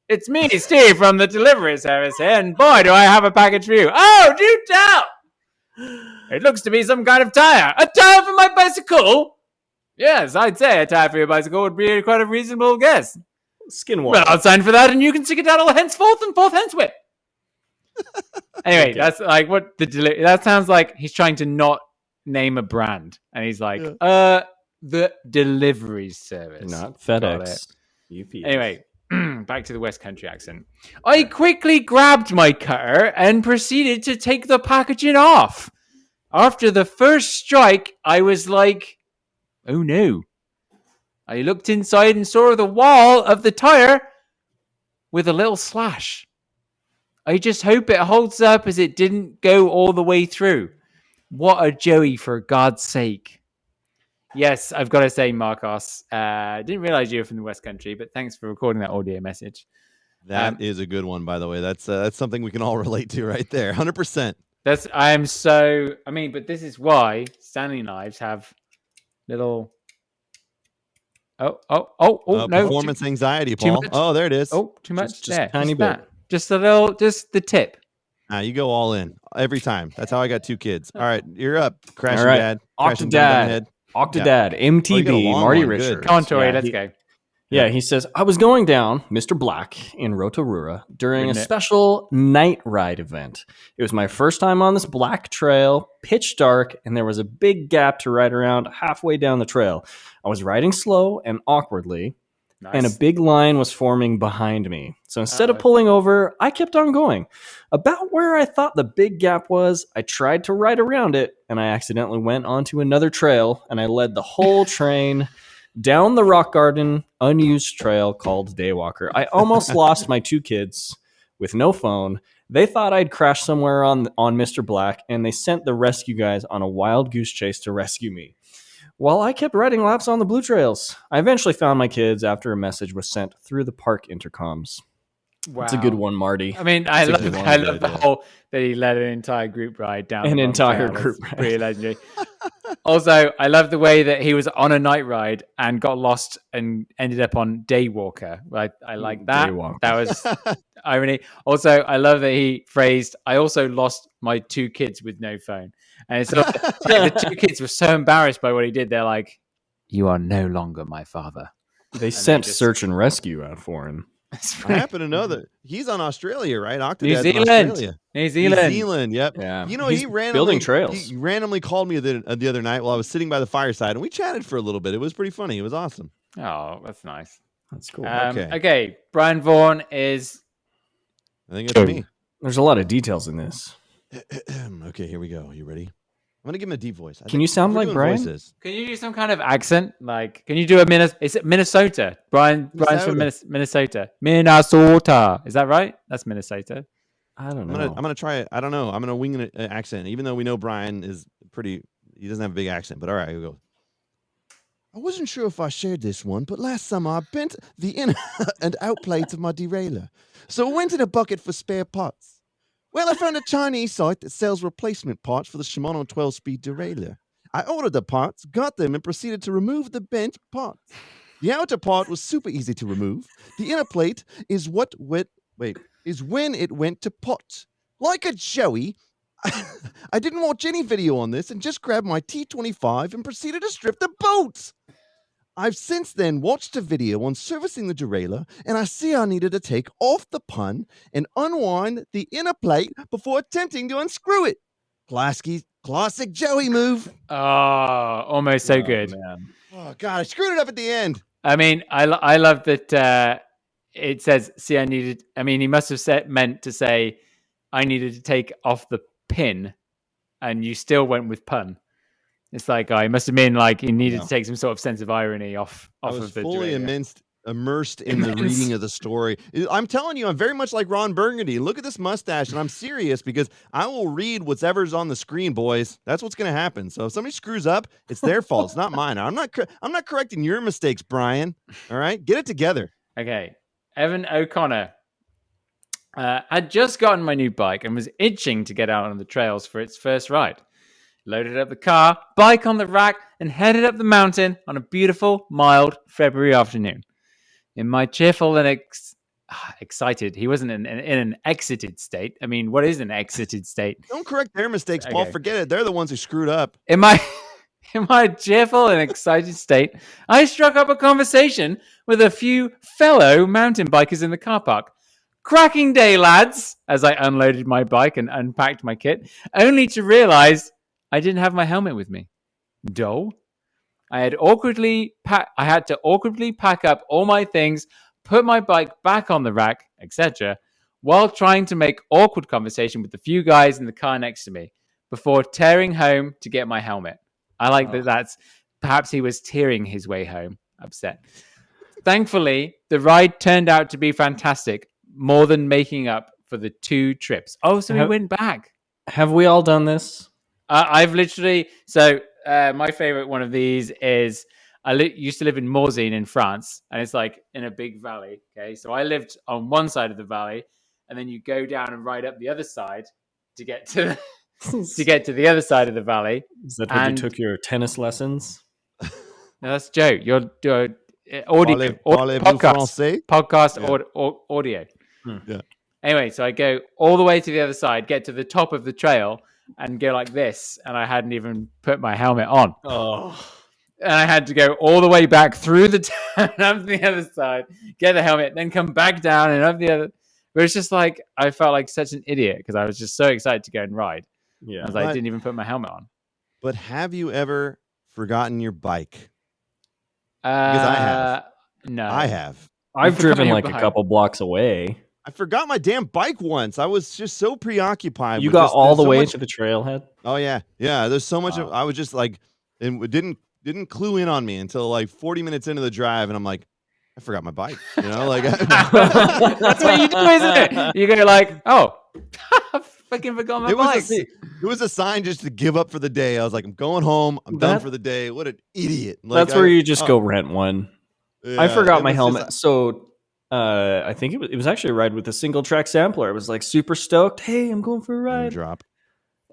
it's me, Steve, from the delivery service here, and boy, do I have a package for you. Oh, do tell! It looks to be some kind of tire. A tire for my bicycle? Yes, I'd say a tire for your bicycle would be quite a reasonable guess. Skin wall. Well, I'll sign for that, and you can stick it out all henceforth and forth hensewith. Anyway, that's like what that sounds like. He's trying to not name a brand, and he's like, the delivery service, not FedEx. UPS. Anyway, back to the West Country accent. I quickly grabbed my cutter and proceeded to take the packaging off. After the first strike, I was like, oh no. I looked inside and saw the wall of the tire with a little slash. I just hope it holds up as it didn't go all the way through. What a Joey, for God's sake. Yes, I've got to say, Marcos, didn't realize you were from the West Country, but thanks for recording that audio message. That is a good one, by the way. That's something we can all relate to right there. 100%. But this is why Stanley knives have little... no. Performance anxiety, Paul. Oh, there it is. Oh, too much? Just a tiny bit. Just a little, just the tip. You go all in every time. That's how I got 2 kids. All right, you're up. Crash all right. Dad. Octodad, MTB, Marty Richards. Come on, Tori, let's go. Yeah, he says, I was going down Mr. Black in Rotorua during a special night ride event. It was my first time on this black trail, pitch dark, and there was a big gap to ride around halfway down the trail. I was riding slow and awkwardly, and a big line was forming behind me. So instead of pulling over, I kept on going. About where I thought the big gap was, I tried to ride around it, and I accidentally went onto another trail, and I led the whole train down the rock garden unused trail called Daywalker. I almost lost my 2 kids with no phone. They thought I'd crashed somewhere on Mr. Black, and they sent the rescue guys on a wild goose chase to rescue me. While I kept riding laps on the blue trails, I eventually found my kids after a message was sent through the park intercoms. Wow. It's a good one, Marty. I mean, I love the whole that he led an entire group ride down. An entire trail. group That's ride. pretty legendary. Also, I love the way that he was on a night ride and got lost and ended up on Daywalker. I like that. Daywalker. That was irony. Also, I love that he phrased, I also lost my 2 kids with no phone. And it's like the 2 kids were so embarrassed by what he did. They're like, you are no longer my father. They sent search and rescue out for him. I happen to know that he's on Australia, right? New Zealand. New Zealand. Yep. Yeah. You know, He's he randomly building trails. He randomly called me the other night while I was sitting by the fireside, and we chatted for a little bit. It was pretty funny. It was awesome. Oh, that's nice. That's cool. Okay. Brian Vaughan is... I think it's me. There's a lot of details in this. Okay, here we go. You ready? I'm going to give him a deep voice. Can you sound like Brian? Voices. Can you do some kind of accent? Like, can you do a is it Minnesota? Brian's from Minnesota. Minnesota. Is that right? That's Minnesota. I don't know. I'm gonna try it. I don't know. I'm gonna wing an accent, even though we know Brian is pretty. He doesn't have a big accent, but all right, here we go. I wasn't sure if I shared this one, but last summer I bent the inner and out plates of my derailleur, so I went in a bucket for spare parts. Well, I found a Chinese site that sells replacement parts for the Shimano 12-speed derailleur. I ordered the parts, got them, and proceeded to remove the bent parts. The outer part was super easy to remove. The inner plate is when it went to pot. Like a Joey, I didn't watch any video on this and just grabbed my T25 and proceeded to strip the bolts. I've since then watched a video on servicing the derailleur, and I see I needed to take off the pun and unwind the inner plate before attempting to unscrew it. Classic Joey move. Oh, almost so good. Man. Oh, God, I screwed it up at the end. I mean, I love that it says, see, he must have meant to say, I needed to take off the pin, and you still went with pun. It's like, he must have been like he needed to take some sort of sense of irony off I was of the fully derailleur. immersed in the reading of the story. I'm telling you, I'm very much like Ron Burgundy. Look at this mustache, and I'm serious because I will read whatever's on the screen, boys. That's what's going to happen. So if somebody screws up, it's their fault. It's not mine. I'm not correcting your mistakes, Brian. All right, get it together. Okay, Evan O'Connor had just gotten my new bike and was itching to get out on the trails for its first ride. Loaded up the car, bike on the rack, and headed up the mountain on a beautiful, mild February afternoon. In my cheerful and excited, he wasn't in an exited state. I mean, what is an exited state? Don't correct their mistakes, Paul. Okay. Forget it. They're the ones who screwed up. In my cheerful and excited state, I struck up a conversation with a few fellow mountain bikers in the car park. Cracking day, lads, as I unloaded my bike and unpacked my kit, only to realize I didn't have my helmet with me. Dull. I had to awkwardly pack up all my things, put my bike back on the rack, etc., while trying to make awkward conversation with the few guys in the car next to me before tearing home to get my helmet. I like that's perhaps he was tearing his way home, upset. Thankfully, the ride turned out to be fantastic, more than making up for the 2 trips. Oh, so we went back. Have we all done this? I've literally... my favorite one of these is I used to live in Morzine in France, and it's like in a big valley. Okay, so I lived on one side of the valley, and then you go down and ride up the other side to get to the other side of the valley. Is that where you took your tennis lessons? No, that's Joe. You're audio podcast audio. Yeah. Anyway, so I go all the way to the other side, get to the top of the trail, and go like this, and I hadn't even put my helmet on. Oh. And I had to go all the way back through the town, up the other side, get the helmet, then come back down and up the other. But it's just like, I felt like such an idiot because I was just so excited to go and ride. Yeah. I was like, I didn't even put my helmet on. But have you ever forgotten your bike? Because I have. No. I have. I've driven like a couple blocks away. I forgot my damn bike once. I was just so preoccupied. You with got all the way to the trailhead? Oh, yeah. Yeah, there's so much. I was just like, and it didn't clue in on me until like 40 minutes into the drive. And I'm like, I forgot my bike. You know, like that's what you do, isn't it? You go like, oh, I fucking forgot my bike. It was a sign just to give up for the day. I was like, I'm going home. I'm done for the day. What an idiot. Like, that's where you just go rent one. Yeah, I forgot my helmet. So I think it was actually a ride with a single track sampler. I was like super stoked. Hey, I'm going for a ride. Drop.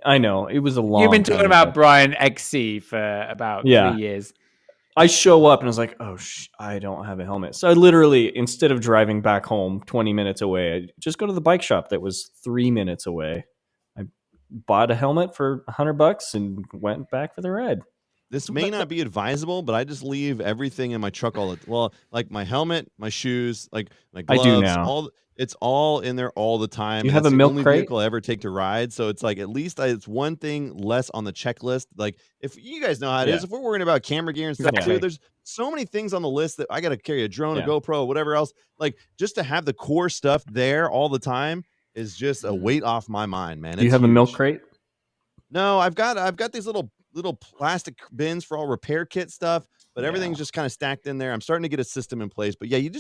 I know. It was a long You've been talking about Brian XC for about 3 years. I show up and I was like, oh, I don't have a helmet. So I literally, instead of driving back home 20 minutes away, I just go to the bike shop that was 3 minutes away. I bought a helmet for $100 and went back for the ride. This may not be advisable, but I just leave everything in my truck like my helmet, my shoes, like my gloves. I do now. It's all in there all the time. You have a milk crate? crate? Vehicle I ever take to ride, so it's like at least it's one thing less on the checklist. Like if you guys know how it is, if we're worrying about camera gear and stuff too, there's so many things on the list that I got to carry a drone, a GoPro, whatever else. Like just to have the core stuff there all the time is just a weight off my mind, man. Do you have a milk crate? No, I've got these little plastic bins for all repair kit stuff, but everything's just kind of stacked in there. I'm starting to get a system in place, but yeah, you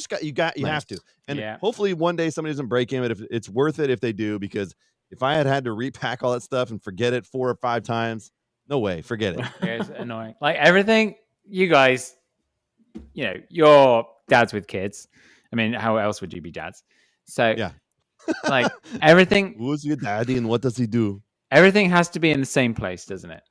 have to. And hopefully one day somebody doesn't break in, but if it's worth it if they do, because if I had to repack all that stuff and forget it 4 or 5 times, no way, forget it. It's annoying. Like everything, you guys, you're dads with kids. I mean, how else would you be dads? So Like everything. Who's your daddy and what does he do? Everything has to be in the same place, doesn't it?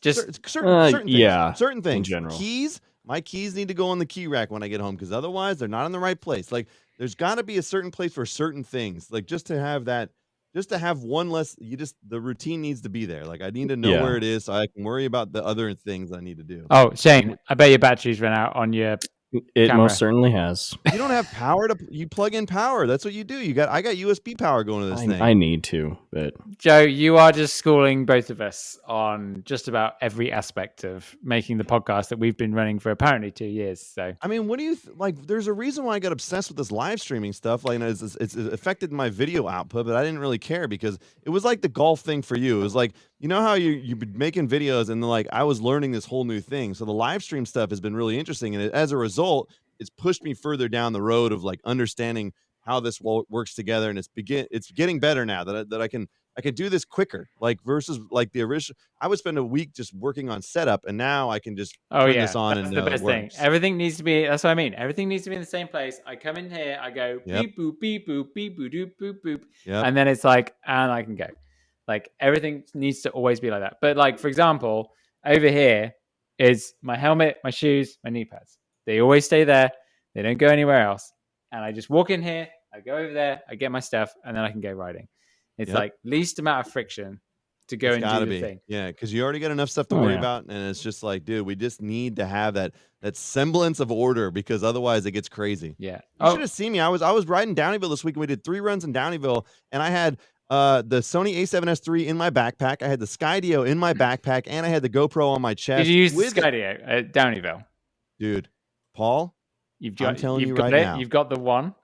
Just certain things. yeah, Certain things. in general. Keys. My keys need to go on the key rack when I get home because otherwise they're not in the right place. Like there's got to be a certain place for certain things. Like just to have that, just to have one less. The routine needs to be there. Like I need to know where it is so I can worry about the other things I need to do. Oh, Shane, I bet your batteries ran out on your. It camera. most certainly has. You don't have power you plug in power. That's what you do. I got USB power going to this thing. I need to, but Joe, you are just schooling both of us on just about every aspect of making the podcast that we've been running for apparently 2 years. So, I mean, what do you like? There's a reason why I got obsessed with this live streaming stuff. Like, it's affected my video output, but I didn't really care because it was like the golf thing for you. It was like, you know how you've been making videos and like I was learning this whole new thing. So the live stream stuff has been really interesting, and as a result, it's pushed me further down the road of like understanding how this works together, and it's getting better now that I can do this quicker, like versus like the original. I would spend a week just working on setup, and now I can just turn this on and the best thing. Everything needs to be. That's what I mean. Everything needs to be in the same place. I come in here, I go beep boop beep boop beep boop doop boop boop, and then it's like, and I can go. Like everything needs to always be like that. But like for example, over here is my helmet, my shoes, my knee pads. They always stay there. They don't go anywhere else. And I just walk in here, I go over there, I get my stuff, and then I can go riding. It's like least amount of friction to go and do the thing. Yeah, because you already got enough stuff to worry about. And it's just like, dude, we just need to have that semblance of order because otherwise it gets crazy. Yeah. You should have seen me. I was riding Downeyville this week, and we did 3 runs in Downeyville, and I had the Sony A7S III in my backpack. I had the Skydio in my backpack, and I had the GoPro on my chest. Did you use the Skydio at Downeyville? Dude, Paul, I'm telling you right now. You've got the one.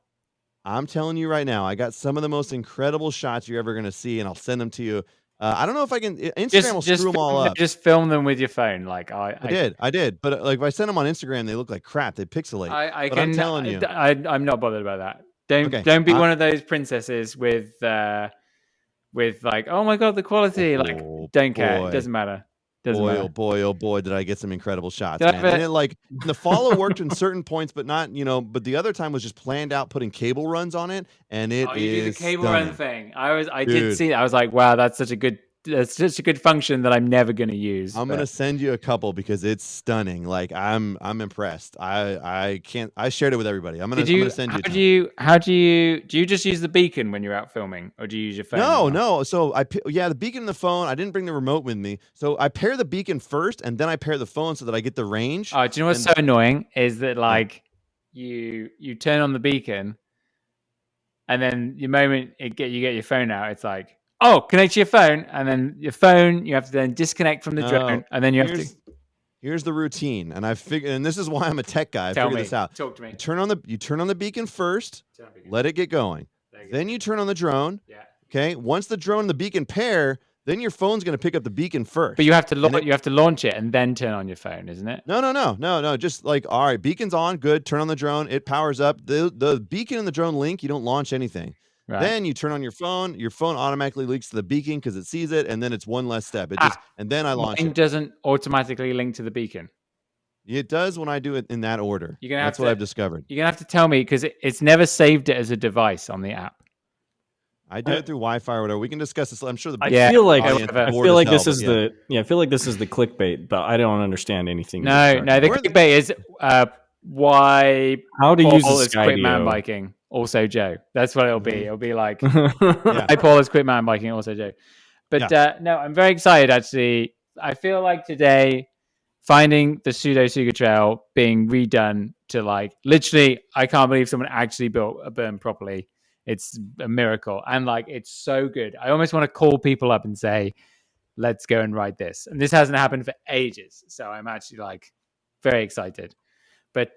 I'm telling you right now, I got some of the most incredible shots you're ever going to see, and I'll send them to you. I don't know if I can. Instagram will screw them all up. Just film them with your phone. Like I did. But like if I send them on Instagram, they look like crap. They pixelate. I'm telling you, I'm not bothered about that. Don't be one of those princesses with like, oh my god, the quality. Like, don't care. It doesn't matter. Oh boy, did I get some incredible shots, man. And it, like the follow worked in certain points, but not, but the other time was just planned out putting cable runs on it, and it is you do the cable stunning. run thing. I did see that. I was like, wow, that's such a good function that I'm never going to use. I'm going to send you a couple because it's stunning. Like I'm impressed. I shared it with everybody. I'm going to send you. Do you just use the beacon when you're out filming, or do you use your phone? No. So the beacon and the phone. I didn't bring the remote with me, so I pair the beacon first, and then I pair the phone so that I get the range. Oh, do you know what's so annoying is that like you turn on the beacon, and then the moment you get your phone out, it's like, oh, connect to your phone, and then your phone, you have to then disconnect from the drone, and then you have to. Here's the routine, and I figured, and this is why I'm a tech guy. I figured this out. Talk to me. You turn on the beacon first, let it get going. Then you turn on the drone. Yeah. Okay. Once the drone and the beacon pair, then your phone's going to pick up the beacon first. But you have to launch it and then turn on your phone, isn't it? No. Just like, all right, beacon's on, good. Turn on the drone, it powers up. The beacon and the drone link. You don't launch anything. Right. Then you turn on your phone. Your phone automatically links to the beacon because it sees it, and then it's one less step. And then I launch it. It doesn't automatically link to the beacon. It does when I do it in that order. That's what I've discovered. You're gonna have to tell me because it's never saved it as a device on the app. I do it through Wi-Fi or whatever. We can discuss this. I'm sure I feel like this is the clickbait, but I don't understand anything. No, the clickbait is why. How to use the Skydio. Quit mountain biking. Also Joe. That's what it'll be. It'll be like, I Paul has quit mountain biking. Also Joe. But no, I'm very excited. Actually, I feel like today finding the pseudo Suga Trail being redone to like literally, I can't believe someone actually built a berm properly. It's a miracle, and like it's so good. I almost want to call people up and say, "Let's go and ride this." And this hasn't happened for ages, so I'm actually like very excited. But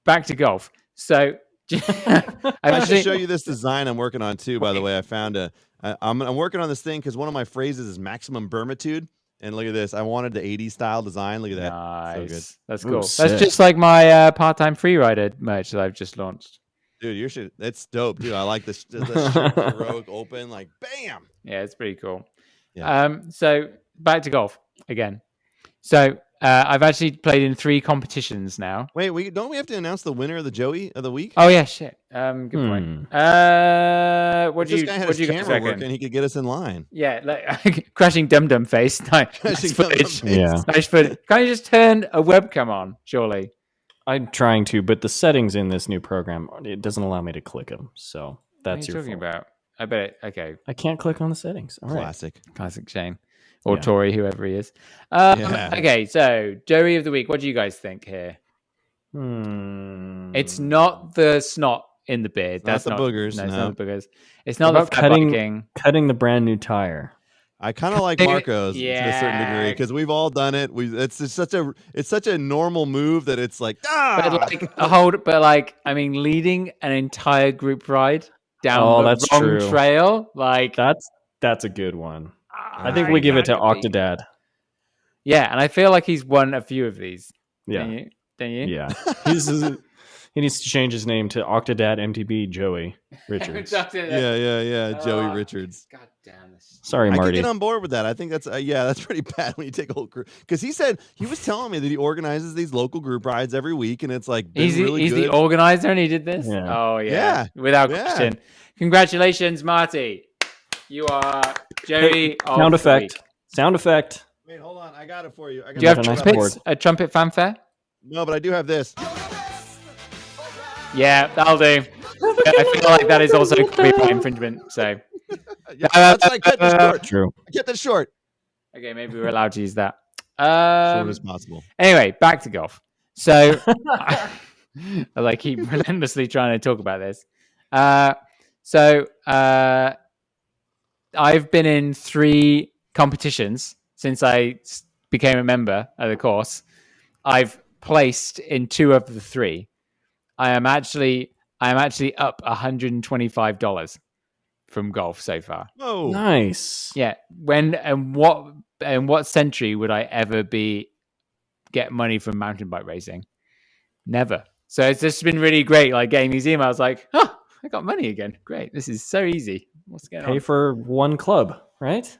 back to golf. So. I should show you this design I'm working on too. By the way, I found I'm working on this thing because one of my phrases is maximum bermitude. And look at this. I wanted the 80s style design. Look at that. Nice. So good. That's Ooh, cool. sick. That's just like my part-time freerider merch that I've just launched. Dude, that's dope, dude. I like this heroic open, like bam. Yeah, it's pretty cool. Yeah. So back to golf again. So I've actually played in 3 competitions now. Wait, don't we have to announce the winner of the Joey of the week? Oh yeah, shit. Good point. What If do this you guy had what his do you guys camera reckon? working, he could get us in line. Yeah, like crashing dum dum face. Nice Crashing footage. Dum Dum Yeah. Nice footage. Can't you just turn a webcam on? Surely. I'm trying to, but the settings in this new program, it doesn't allow me to click them. So that's what are your you talking fault. about? I bet it. Okay, I can't click on the settings. All right. Classic. Shane or Yeah. Tori, whoever he is. Yeah. Okay, so Joey of the week. What do you guys think here? It's not the snot in the beard. That's not the boogers, No, it's no. not the boogers. It's not What the about cutting biking. the brand new tire? I kind of like Marco's to a certain degree Yeah. because we've all done it. It's just such a normal move that it's like But I mean, leading an entire group ride down the that's wrong true. trail, like That's a good one. I think we give it to Octodad. Yeah, and I feel like he's won a few of these. Yeah. Don't you? Yeah. He needs to change his name to Octodad MTB Joey Richards. Yeah. Joey Richards. God damn this. Sorry, I can Marty. get on board with that. I think that's that's pretty bad when you take a whole group. Because he was telling me that he organizes these local group rides every week, and it's like He's really good. the organizer, and he did this. Yeah. Oh Yeah. without question. Congratulations, Marty. You are Joey. of Sound the effect. week. Sound effect. Wait, hold on. I got it for you. Do you have a nice trumpets? A trumpet fanfare? No, but I do have this. Yeah, that'll do. I feel like that is also copyright infringement. So Yeah, that's why I cut this short. True. I kept it short. okay, maybe we're allowed to use that. Short as possible. Anyway, back to golf. So I keep relentlessly trying to talk about this. I've been in 3 competitions since I became a member of the course. I've placed in 2 of the 3. I am actually up $125 from golf so far. Oh, Nice. Yeah. What century would I ever get money from mountain bike racing? Never. So it's just been really great, like getting these emails like, I got money again. Great. This is so easy. What's going on? Pay for one club, right?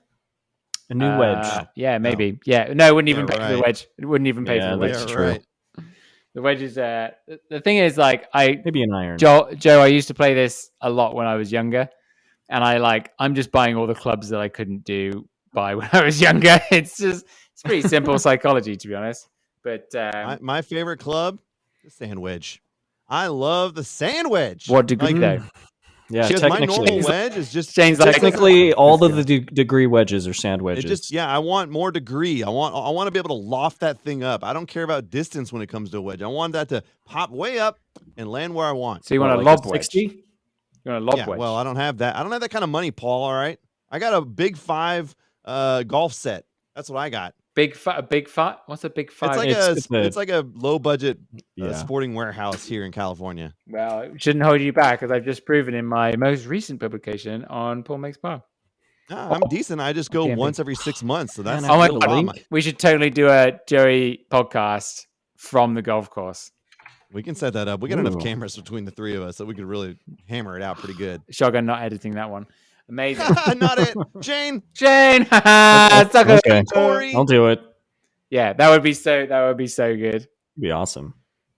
A new wedge. Yeah, maybe. Yeah. No, it wouldn't even pay for the right. wedge. It wouldn't even pay for the wedge. that's true. Right. The wedge is the thing is like Maybe an iron. Joe, I used to play this a lot when I was younger. And I'm just buying all the clubs that I couldn't buy when I was younger. It's pretty simple psychology, to be honest. But My favorite club, the sand wedge. I love the sand wedge. what degree though? Yeah, Because my normal wedge is just Shane's like, technically all of the degree wedges are sand wedges. I want more degree. I want to be able to loft that thing up. I don't care about distance when it comes to a wedge. I want that to pop way up and land where I want. So you want a like lob a wedge? 60? You want a lob wedge? Well, I don't have that. I don't have that kind of money, Paul. All right, I got a big 5 golf set. That's what I got. A big five? What's a big five? It's like a low budget Yeah. sporting warehouse here in California. Well, it shouldn't hold you back, as I've just proven in my most recent publication on Paul Makes Par. I'm decent. I just go Camping. once every 6 months, so that's Man, Oh my no God. problem. We should totally do a Joey podcast from the golf course. We can set that up. We got enough Ooh. cameras between the 3 of us that we could really hammer it out pretty good. Shotgun not editing that one. Amazing. Not it, Jane. Jane, suck it. Okay. Tori. I'll do it. Yeah, that would be so good. It'd be awesome.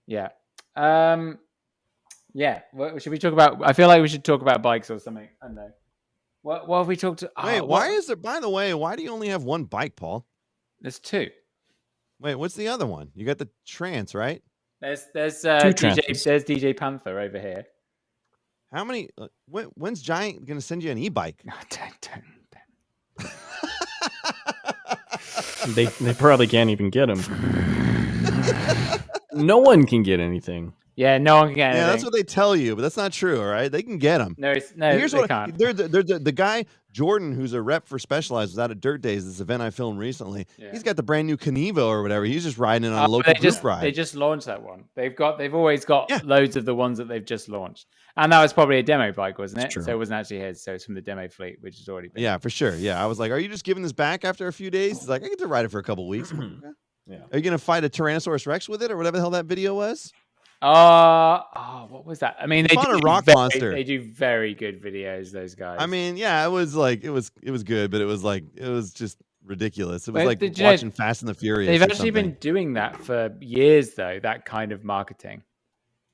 Yeah. Yeah. What should we talk about? I feel like we should talk about bikes or something. I don't know. What have we talked to? Wait, why is there? By the way, why do you only have one bike, Paul? There's 2. Wait, what's the other one? You got the Trance, right? There's Trances. DJ Panther over here. How many? When's Giant gonna send you an e-bike? No, don't. They probably can't even get them. No one can get anything. Yeah, no one can get anything. Yeah, that's what they tell you, but that's not true. All right, they can get them. No, Here's they what can't. they're the guy Jordan, who's a rep for Specialized, was out at Dirt Days, this event I filmed recently. Yeah. He's got the brand new Canevo or whatever. He's just riding it on a local They group ride. just launched that one. They've always got Yeah. loads of the ones that they've just launched, and that was probably a demo bike, wasn't it? True. So it wasn't actually his. So it's from the demo fleet, which has already been. Yeah, for sure. Yeah, I was like, "Are you just giving this back after a few days?" He's like, "I get to ride it for a couple weeks." Yeah. Are you gonna fight a Tyrannosaurus Rex with it, or whatever the hell that video was? What was that? I mean, they fought a do rock very, monster. They do very good videos. Those guys. I mean, yeah, it was good, but it was just ridiculous. It was But like did you know watching Fast and the Furious. They've or actually something. been doing that for years, though. That kind of marketing,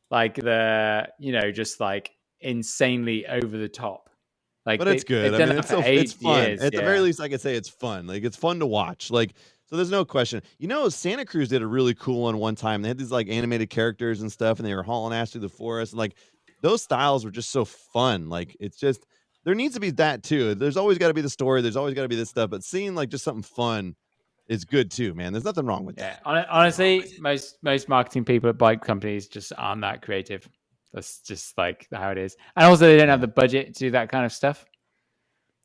like just like insanely over the top. Like, But it's good. they've I done mean, that it's for so 8 it's fun. years. At the Yeah. very least, I could say it's fun. Like it's fun to watch. Like so, there's no question. Santa Cruz did a really cool one time. They had these like animated characters and stuff, and they were hauling ass through the forest. And like those styles were just so fun. Like it's just there needs to be that too. There's always got to be the story. There's always got to be this stuff. But seeing like just something fun is good too, man. There's nothing wrong with Yeah, that. honestly, most marketing people at bike companies just aren't that creative. That's just like how it is. And also, they don't have the budget to do that kind of stuff.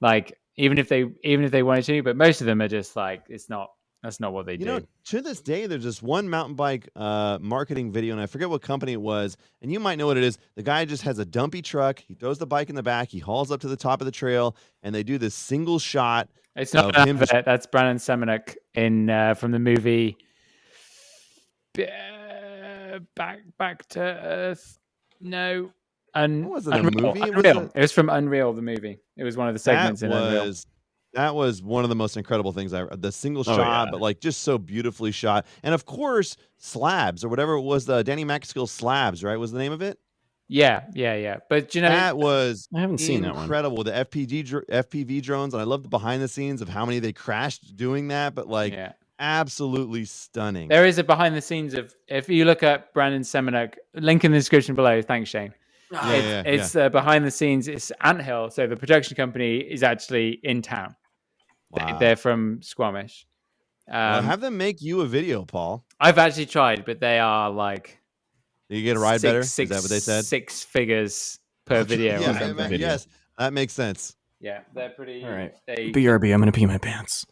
Like even if they wanted to, but most of them are just like that's not what they do. To this day, there's this one mountain bike marketing video, and I forget what company it was, and you might know what it is. The guy just has a dumpy truck. He throws the bike in the back. He hauls up to the top of the trail, and they do this single shot. It's not of him an advert. That's Brandon Semenuk in from the movie Back to Earth. No, What was it, a movie? Unreal. It was from Unreal, the movie. It was one of the segments in Unreal. That was one of the most incredible things the single shot, yeah. but like just so beautifully shot. And of course, Slabs or whatever it was, the Danny Maxwell's Slabs, right? Was the name of it? Yeah. But that was I haven't seen that one. Incredible. The FPV drones, and I love the behind the scenes of how many they crashed doing that, but like absolutely stunning. There is a behind the scenes of, if you look at Brandon Semenuk, link in the description below. Thanks, Shane. It's behind the scenes. It's Anthill. So the production company is actually in town. Wow. They're from Squamish. Well, have them make you a video, Paul. I've actually tried, but they are like, do you get a ride better? Is that what they said? 6 figures per video. Yes, that makes sense. Yeah, they're pretty. All right. BRB, I'm going to pee my pants.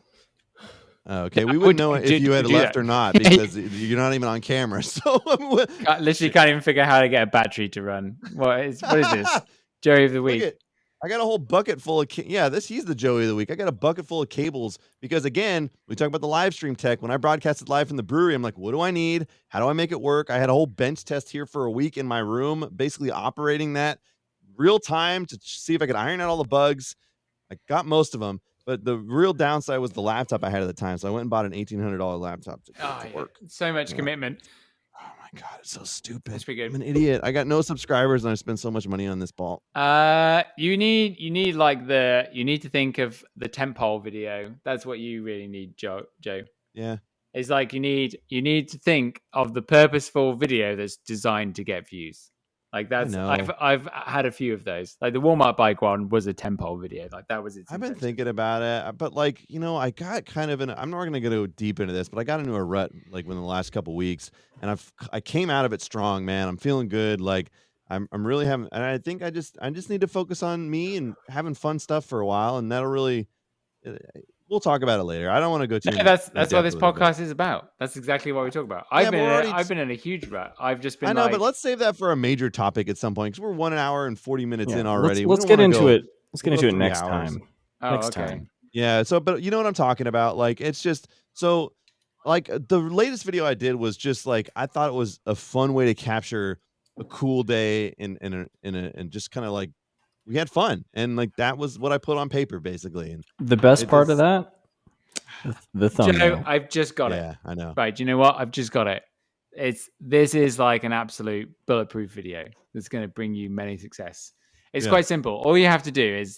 Okay, we wouldn't know if you had left or not because you're not even on camera. So literally can't even figure out how to get a battery to run. What is this? Joey of the week. I got a whole bucket full of he's the Joey of the week. I got a bucket full of cables because again, we talk about the live stream tech. When I broadcasted live from the brewery, I'm like, what do I need? How do I make it work? I had a whole bench test here for a week in my room, basically operating that real time to see if I could iron out all the bugs. I got most of them, but the real downside was the laptop I had at the time. So I went and bought an $1,800 laptop to work. So much commitment. Oh my God, it's so stupid. That's pretty good. I'm an idiot. I got no subscribers and I spent so much money on this ball. You need to think of the tentpole video. That's what you really need, Joe. Yeah. It's like you need to think of the purposeful video that's designed to get views. Like that's I've had a few of those. Like the Walmart bike one was a tentpole video. Like that was its I've been intention. thinking about it, but like, I got kind of I'm not going to go deep into this, but I got into a rut like within the last couple weeks and I came out of it strong, man. I'm feeling good. Like I'm really having, and I think I just need to focus on me and having fun stuff for a while. And that'll really, we'll talk about it later. I don't want to go too. No, that's what this podcast is about. That's exactly what we talk about. I've been in a huge rut. I've just been. I know, but let's save that for a major topic at some point because we're 1 hour and 40 minutes in already. Let's get into it. Let's get into it next time. Time. Yeah. So, but you know what I'm talking about? Like, it's just so. Like the latest video I did was just like I thought it was a fun way to capture a cool day and just kind of like we had fun and like that was what I put on paper basically. And the best part of that, the thumbnail. Joe, I've just got it. Yeah, I know. Right, do you know what? I've just got it. This is like an absolute bulletproof video that's going to bring you many success. It's quite simple. All you have to do is